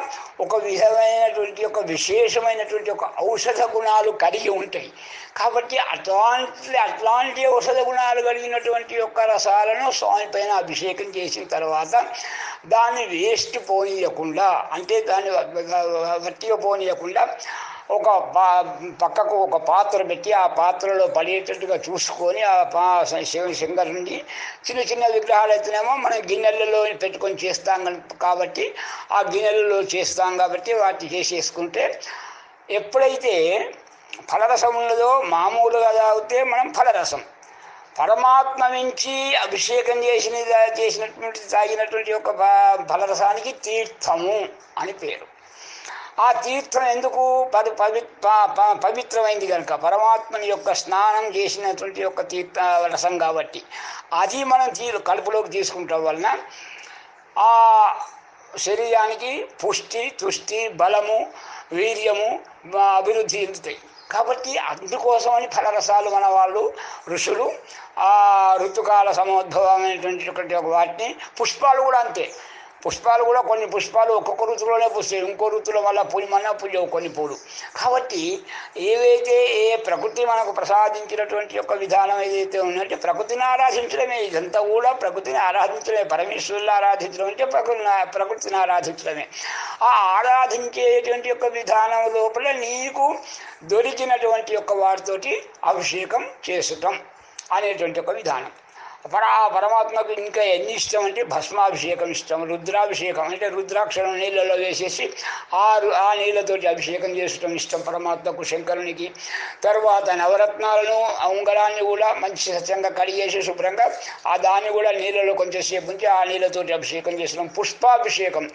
H: ఒక విధమైనటువంటి ఒక విశేషమైనటువంటి ఒక ఔషధ గుణాలు కలిగి ఉంటాయి. కాబట్టి అట్లాంటి ఔషధ గుణాలు కలిగినటువంటి యొక్క రసాలను స్వామి పైన అభిషేకం చేసిన తర్వాత దాన్ని వేస్ట్ పోనీయకుండా, అంటే దాన్ని వట్టిగా పోనీయకుండా ఒక పక్కకు ఒక పాత్ర పెట్టి ఆ పాత్రలో పడేటట్టుగా చూసుకొని ఆ శంకరుని చిన్న చిన్న విగ్రహాలు అయితేనేమో మనం గిన్నెలలో పెట్టుకొని చేస్తాం కాబట్టి ఆ గిన్నెలలో చేస్తాం కాబట్టి వాటిని చేసేసుకుంటే, ఎప్పుడైతే ఫలరసం ఉన్నదో మామూలుగా తాగితే మనం ఫలరసం, పరమాత్మ నుంచి అభిషేకం చేసినటువంటి తాగినటువంటి ఒక ఫలరసానికి తీర్థము అని పేరు. ఆ తీర్థం ఎందుకు పవిత్రమైంది కనుక, పరమాత్మని యొక్క స్నానం చేసినటువంటి యొక్క తీర్థ రసం కాబట్టి అది మనం కడుపులోకి తీసుకుంటాం వలన ఆ శరీరానికి పుష్టి, తుష్టి, బలము, వీర్యము, అభివృద్ధి చెందుతాయి. కాబట్టి అందుకోసమని ఫలరసాలు మన వాళ్ళు ఋషులు ఆ ఋతుకాల సమోద్భవమైనటువంటి వాటిని, పుష్పాలు కూడా అంతే. పుష్పాలు కూడా కొన్ని పుష్పాలు ఒక్కొక్క ఋతువులోనే పూస్తాయి, ఇంకో ఋతువులో మళ్ళీ పూయమన్నా పూయవు కొన్ని పూలు. కాబట్టి ఏవైతే ప్రకృతి మనకు ప్రసాదించినటువంటి యొక్క విధానం ఏదైతే ఉందంటే ప్రకృతిని ఆరాధించడమే. ఇదంతా కూడా ప్రకృతిని ఆరాధించడమే. పరమేశ్వరుని ఆరాధించడం అంటే ప్రకృతిని ఆరాధించడమే. ఆ ఆరాధించేటువంటి యొక్క విధానం లోపల నీకు దొరికినటువంటి యొక్క వాటితోటి అభిషేకం చేసుటం అనేటువంటి ఒక విధానం. పరమాత్మకు ఇంకా ఎన్ని ఇష్టం అంటే భస్మాభిషేకం ఇష్టం, రుద్రాభిషేకం అంటే రుద్రాక్షరం నీళ్ళలో వేసేసి ఆ నీళ్ళతోటి అభిషేకం చేసుకోవడం ఇష్టం పరమాత్మకు, శంకరునికి. తర్వాత నవరత్నాలను ఉంగరాన్ని కూడా మంచి స్వచ్ఛంగా కడిగేసి శుభ్రంగా దాన్ని కూడా నీళ్ళలో కొంచెంసేపు ఉంచి ఆ నీళ్ళతోటి అభిషేకం చేసడం. పుష్పాభిషేకం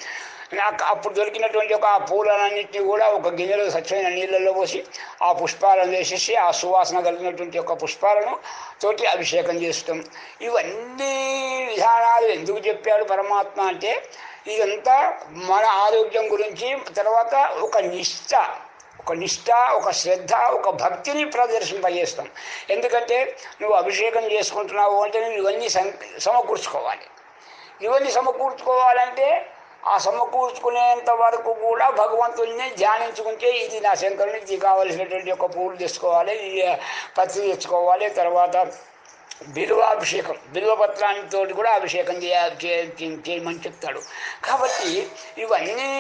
H: అప్పుడు దొరికినటువంటి ఒక పూలన్నింటినీ కూడా ఒక గిన్నెలో స్వచ్ఛమైన నీళ్ళల్లో పోసి ఆ పుష్పాలను వేసేసి ఆ సువాసన కలిగినటువంటి ఒక పుష్పాలను తోటి అభిషేకం చేస్తాం. ఇవన్నీ విధానాలు ఎందుకు చెప్పాడు పరమాత్మ అంటే ఇదంతా మన ఆరోగ్యం గురించి, తర్వాత ఒక నిష్ఠ, ఒక శ్రద్ధ, ఒక భక్తిని ప్రదర్శింపజేస్తాం. ఎందుకంటే నువ్వు అభిషేకం చేసుకుంటున్నావు అంటే నువ్వు ఇవన్నీ సమకూర్చుకోవాలి. ఇవన్నీ సమకూర్చుకోవాలంటే ఆ సమకూర్చుకునేంత వరకు కూడా భగవంతుడిని ధ్యానించుకుంటే ఇది నా శంకరునికి కావలసినటువంటి ఒక పూలు తెచ్చుకోవాలి, పత్రి తెచ్చుకోవాలి, తర్వాత బిల్వాభిషేకం, బిల్వపత్రానితో కూడా అభిషేకం చేయమని చెప్తాడు. కాబట్టి ఇవన్నీ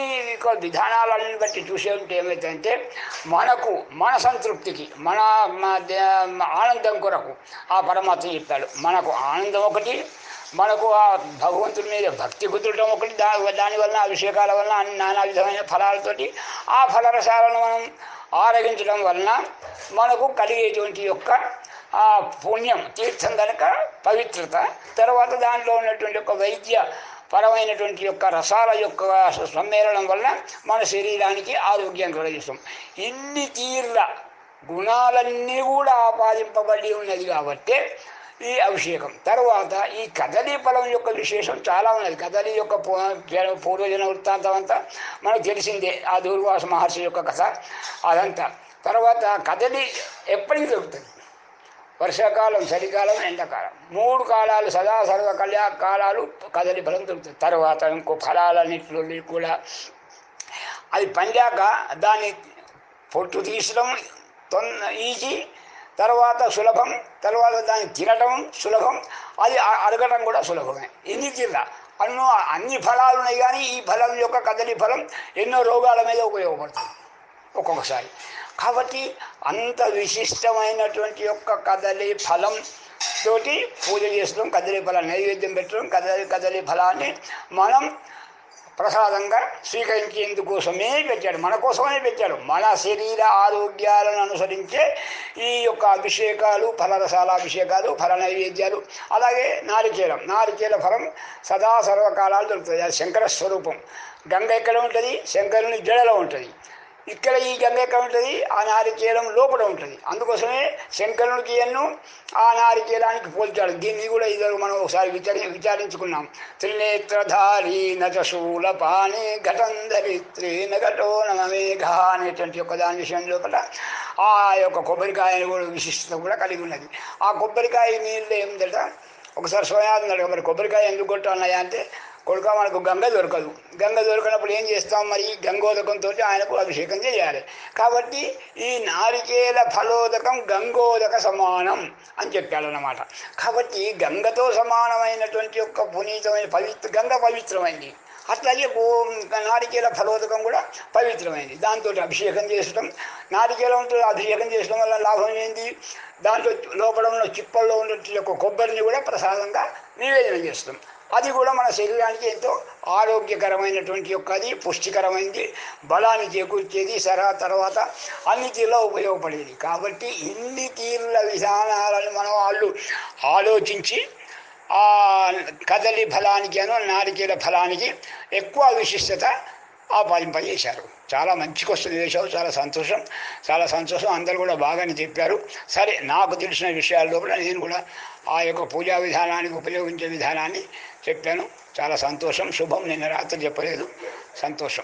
H: విధానాలన్నీ బట్టి చూసే ఉంటే ఏమవుతుందంటే మనకు మన సంతృప్తికి, మన ఆనందం కొరకు ఆ పరమాత్మ చెప్తాడు. మనకు ఆనందం ఒకటి, మనకు ఆ భగవంతుడి మీద భక్తి కుదరటం ఒకటి, దానివలన అభిషేకాల వలన అన్ని నానా విధమైన ఫలాలతోటి ఆ ఫలరసాలను మనం ఆరగించడం వలన మనకు కలిగేటువంటి యొక్క ఆ పుణ్యం, తీర్థం కనుక పవిత్రత, తర్వాత దాంట్లో ఉన్నటువంటి యొక్క వైద్య పరమైనటువంటి యొక్క రసాల యొక్క సమ్మేళనం వలన మన శరీరానికి ఆరోగ్యం కలిగిస్తాం. ఇన్ని తీర్ల గుణాలన్నీ కూడా ఆపాదింపబడి ఉన్నది కాబట్టి ఈ అభిషేకం. తర్వాత ఈ కదలీ ఫలం యొక్క విశేషం చాలా ఉన్నది. కదలి యొక్క పూర్వజన వృత్తాంతం అంతా మనకు తెలిసిందే, ఆ దూర్వాస మహర్షి యొక్క కథ అదంతా. తర్వాత కదలి ఎప్పటికీ దొరుకుతుంది, వర్షాకాలం, చలికాలం, ఎండాకాలం, 3 కాలాలు సదా సర్వ కాలాలు కదలి ఫలం దొరుకుతుంది. తర్వాత ఇంకో ఫలాలన్నింటిలో కూడా అది పండాక దాన్ని పొట్టు తీసడం ఈజీ, తర్వాత సులభం, తర్వాత దాన్ని తినటం సులభం, అది అడగటం కూడా సులభమే. ఎన్ని తిన్నా అన్ని ఫలాలు ఉన్నాయి, కానీ ఈ ఫలం యొక్క కదలి ఫలం ఎన్నో రోగాల మీద ఉపయోగపడుతుంది ఒక్కొక్కసారి. కాబట్టి అంత విశిష్టమైనటువంటి యొక్క కదలి ఫలం తోటి పూజ చేస్తాం, కదలి ఫలం నైవేద్యం పెట్టడం. కదలి ఫలాన్ని మనం ప్రసాదంగా స్వీకరించేందుకోసమే పెట్టాడు, మన కోసమే పెట్టాడు. మన శరీర ఆరోగ్యాలను అనుసరించే ఈ యొక్క అభిషేకాలు, ఫలరసాల అభిషేకాలు, ఫల నైవేద్యాలు. అలాగే నారికేల ఫలం సదా సర్వకాలాలు దొరుకుతుంది. అది శంకర స్వరూపం. గంగ ఎక్కడ ఉంటుంది? శంకరుని జడలో ఉంటుంది. ఇక్కడ ఈ గంగ ఎక్కడ ఉంటుంది? ఆ నారికేలం లోపల ఉంటుంది. అందుకోసమే శంకరునికి ఆ నారికేలానికి పోల్చాడు. దీన్ని కూడా ఇద్దరు మనం ఒకసారి విచారించుకున్నాం. త్రినేత్రధారి నచశూల పాణి ఘటం ధరిత్రి నఘటో నమేఘ అనేటువంటి యొక్క దాని విషయం లోపల ఆ యొక్క కొబ్బరికాయ కూడా విశిష్టత కూడా కలిగి ఉన్నది. ఆ కొబ్బరికాయ నీళ్ళు ఏమిటంట, ఒకసారి సోయాదుని అడగ, మరి కొబ్బరికాయ ఎందుకు కొట్టాలన్నాయా అంటే, కొడుక మనకు గంగ దొరకదు, గంగ దొరికినప్పుడు ఏం చేస్తాం, మరి గంగోదకంతో ఆయనకు అభిషేకం చేయాలి. కాబట్టి ఈ నారికేల ఫలోదకం గంగోదక సమానం అని చెప్పాడనమాట. కాబట్టి గంగతో సమానమైనటువంటి యొక్క పునీతమైన గంగ పవిత్రమైంది, అట్లాగే నారికేల ఫలోదకం కూడా పవిత్రమైంది. దాంతో అభిషేకం చేసడం, నారికేలంతో అభిషేకం చేయడం వల్ల లాభం ఏంది, దాంట్లో లోపల ఉన్న చిప్పల్లో ఉన్న యొక్క కొబ్బరిని కూడా ప్రసాదంగా నివేదన చేస్తాం. అది కూడా మన శరీరానికి ఎంతో ఆరోగ్యకరమైనటువంటి యొక్క అది పుష్టికరమైనది, బలాన్ని చేకూర్చేది, తర్వాత అన్ని తీరులో ఉపయోగపడేది. కాబట్టి ఇన్ని తీరుల విధానాలను మనం వాళ్ళు ఆలోచించి ఆ కదలి ఫలానికి నారికేల ఫలానికి ఎక్కువ విశిష్టత ఆపాదింపజేశారు. చాలా మంచి క్వశ్చన్ వేశావు, చాలా సంతోషం, చాలా సంతోషం. అందరూ కూడా బాగానే చెప్పారు. సరే, నాకు తెలిసిన విషయాల లోపల నేను కూడా ఆ యొక్క పూజా విధానానికి ఉపయోగించే విధానాన్ని చెప్పాను. చాలా సంతోషం, శుభం. నిన్న రాత్రి చెప్పలేదు, సంతోషం.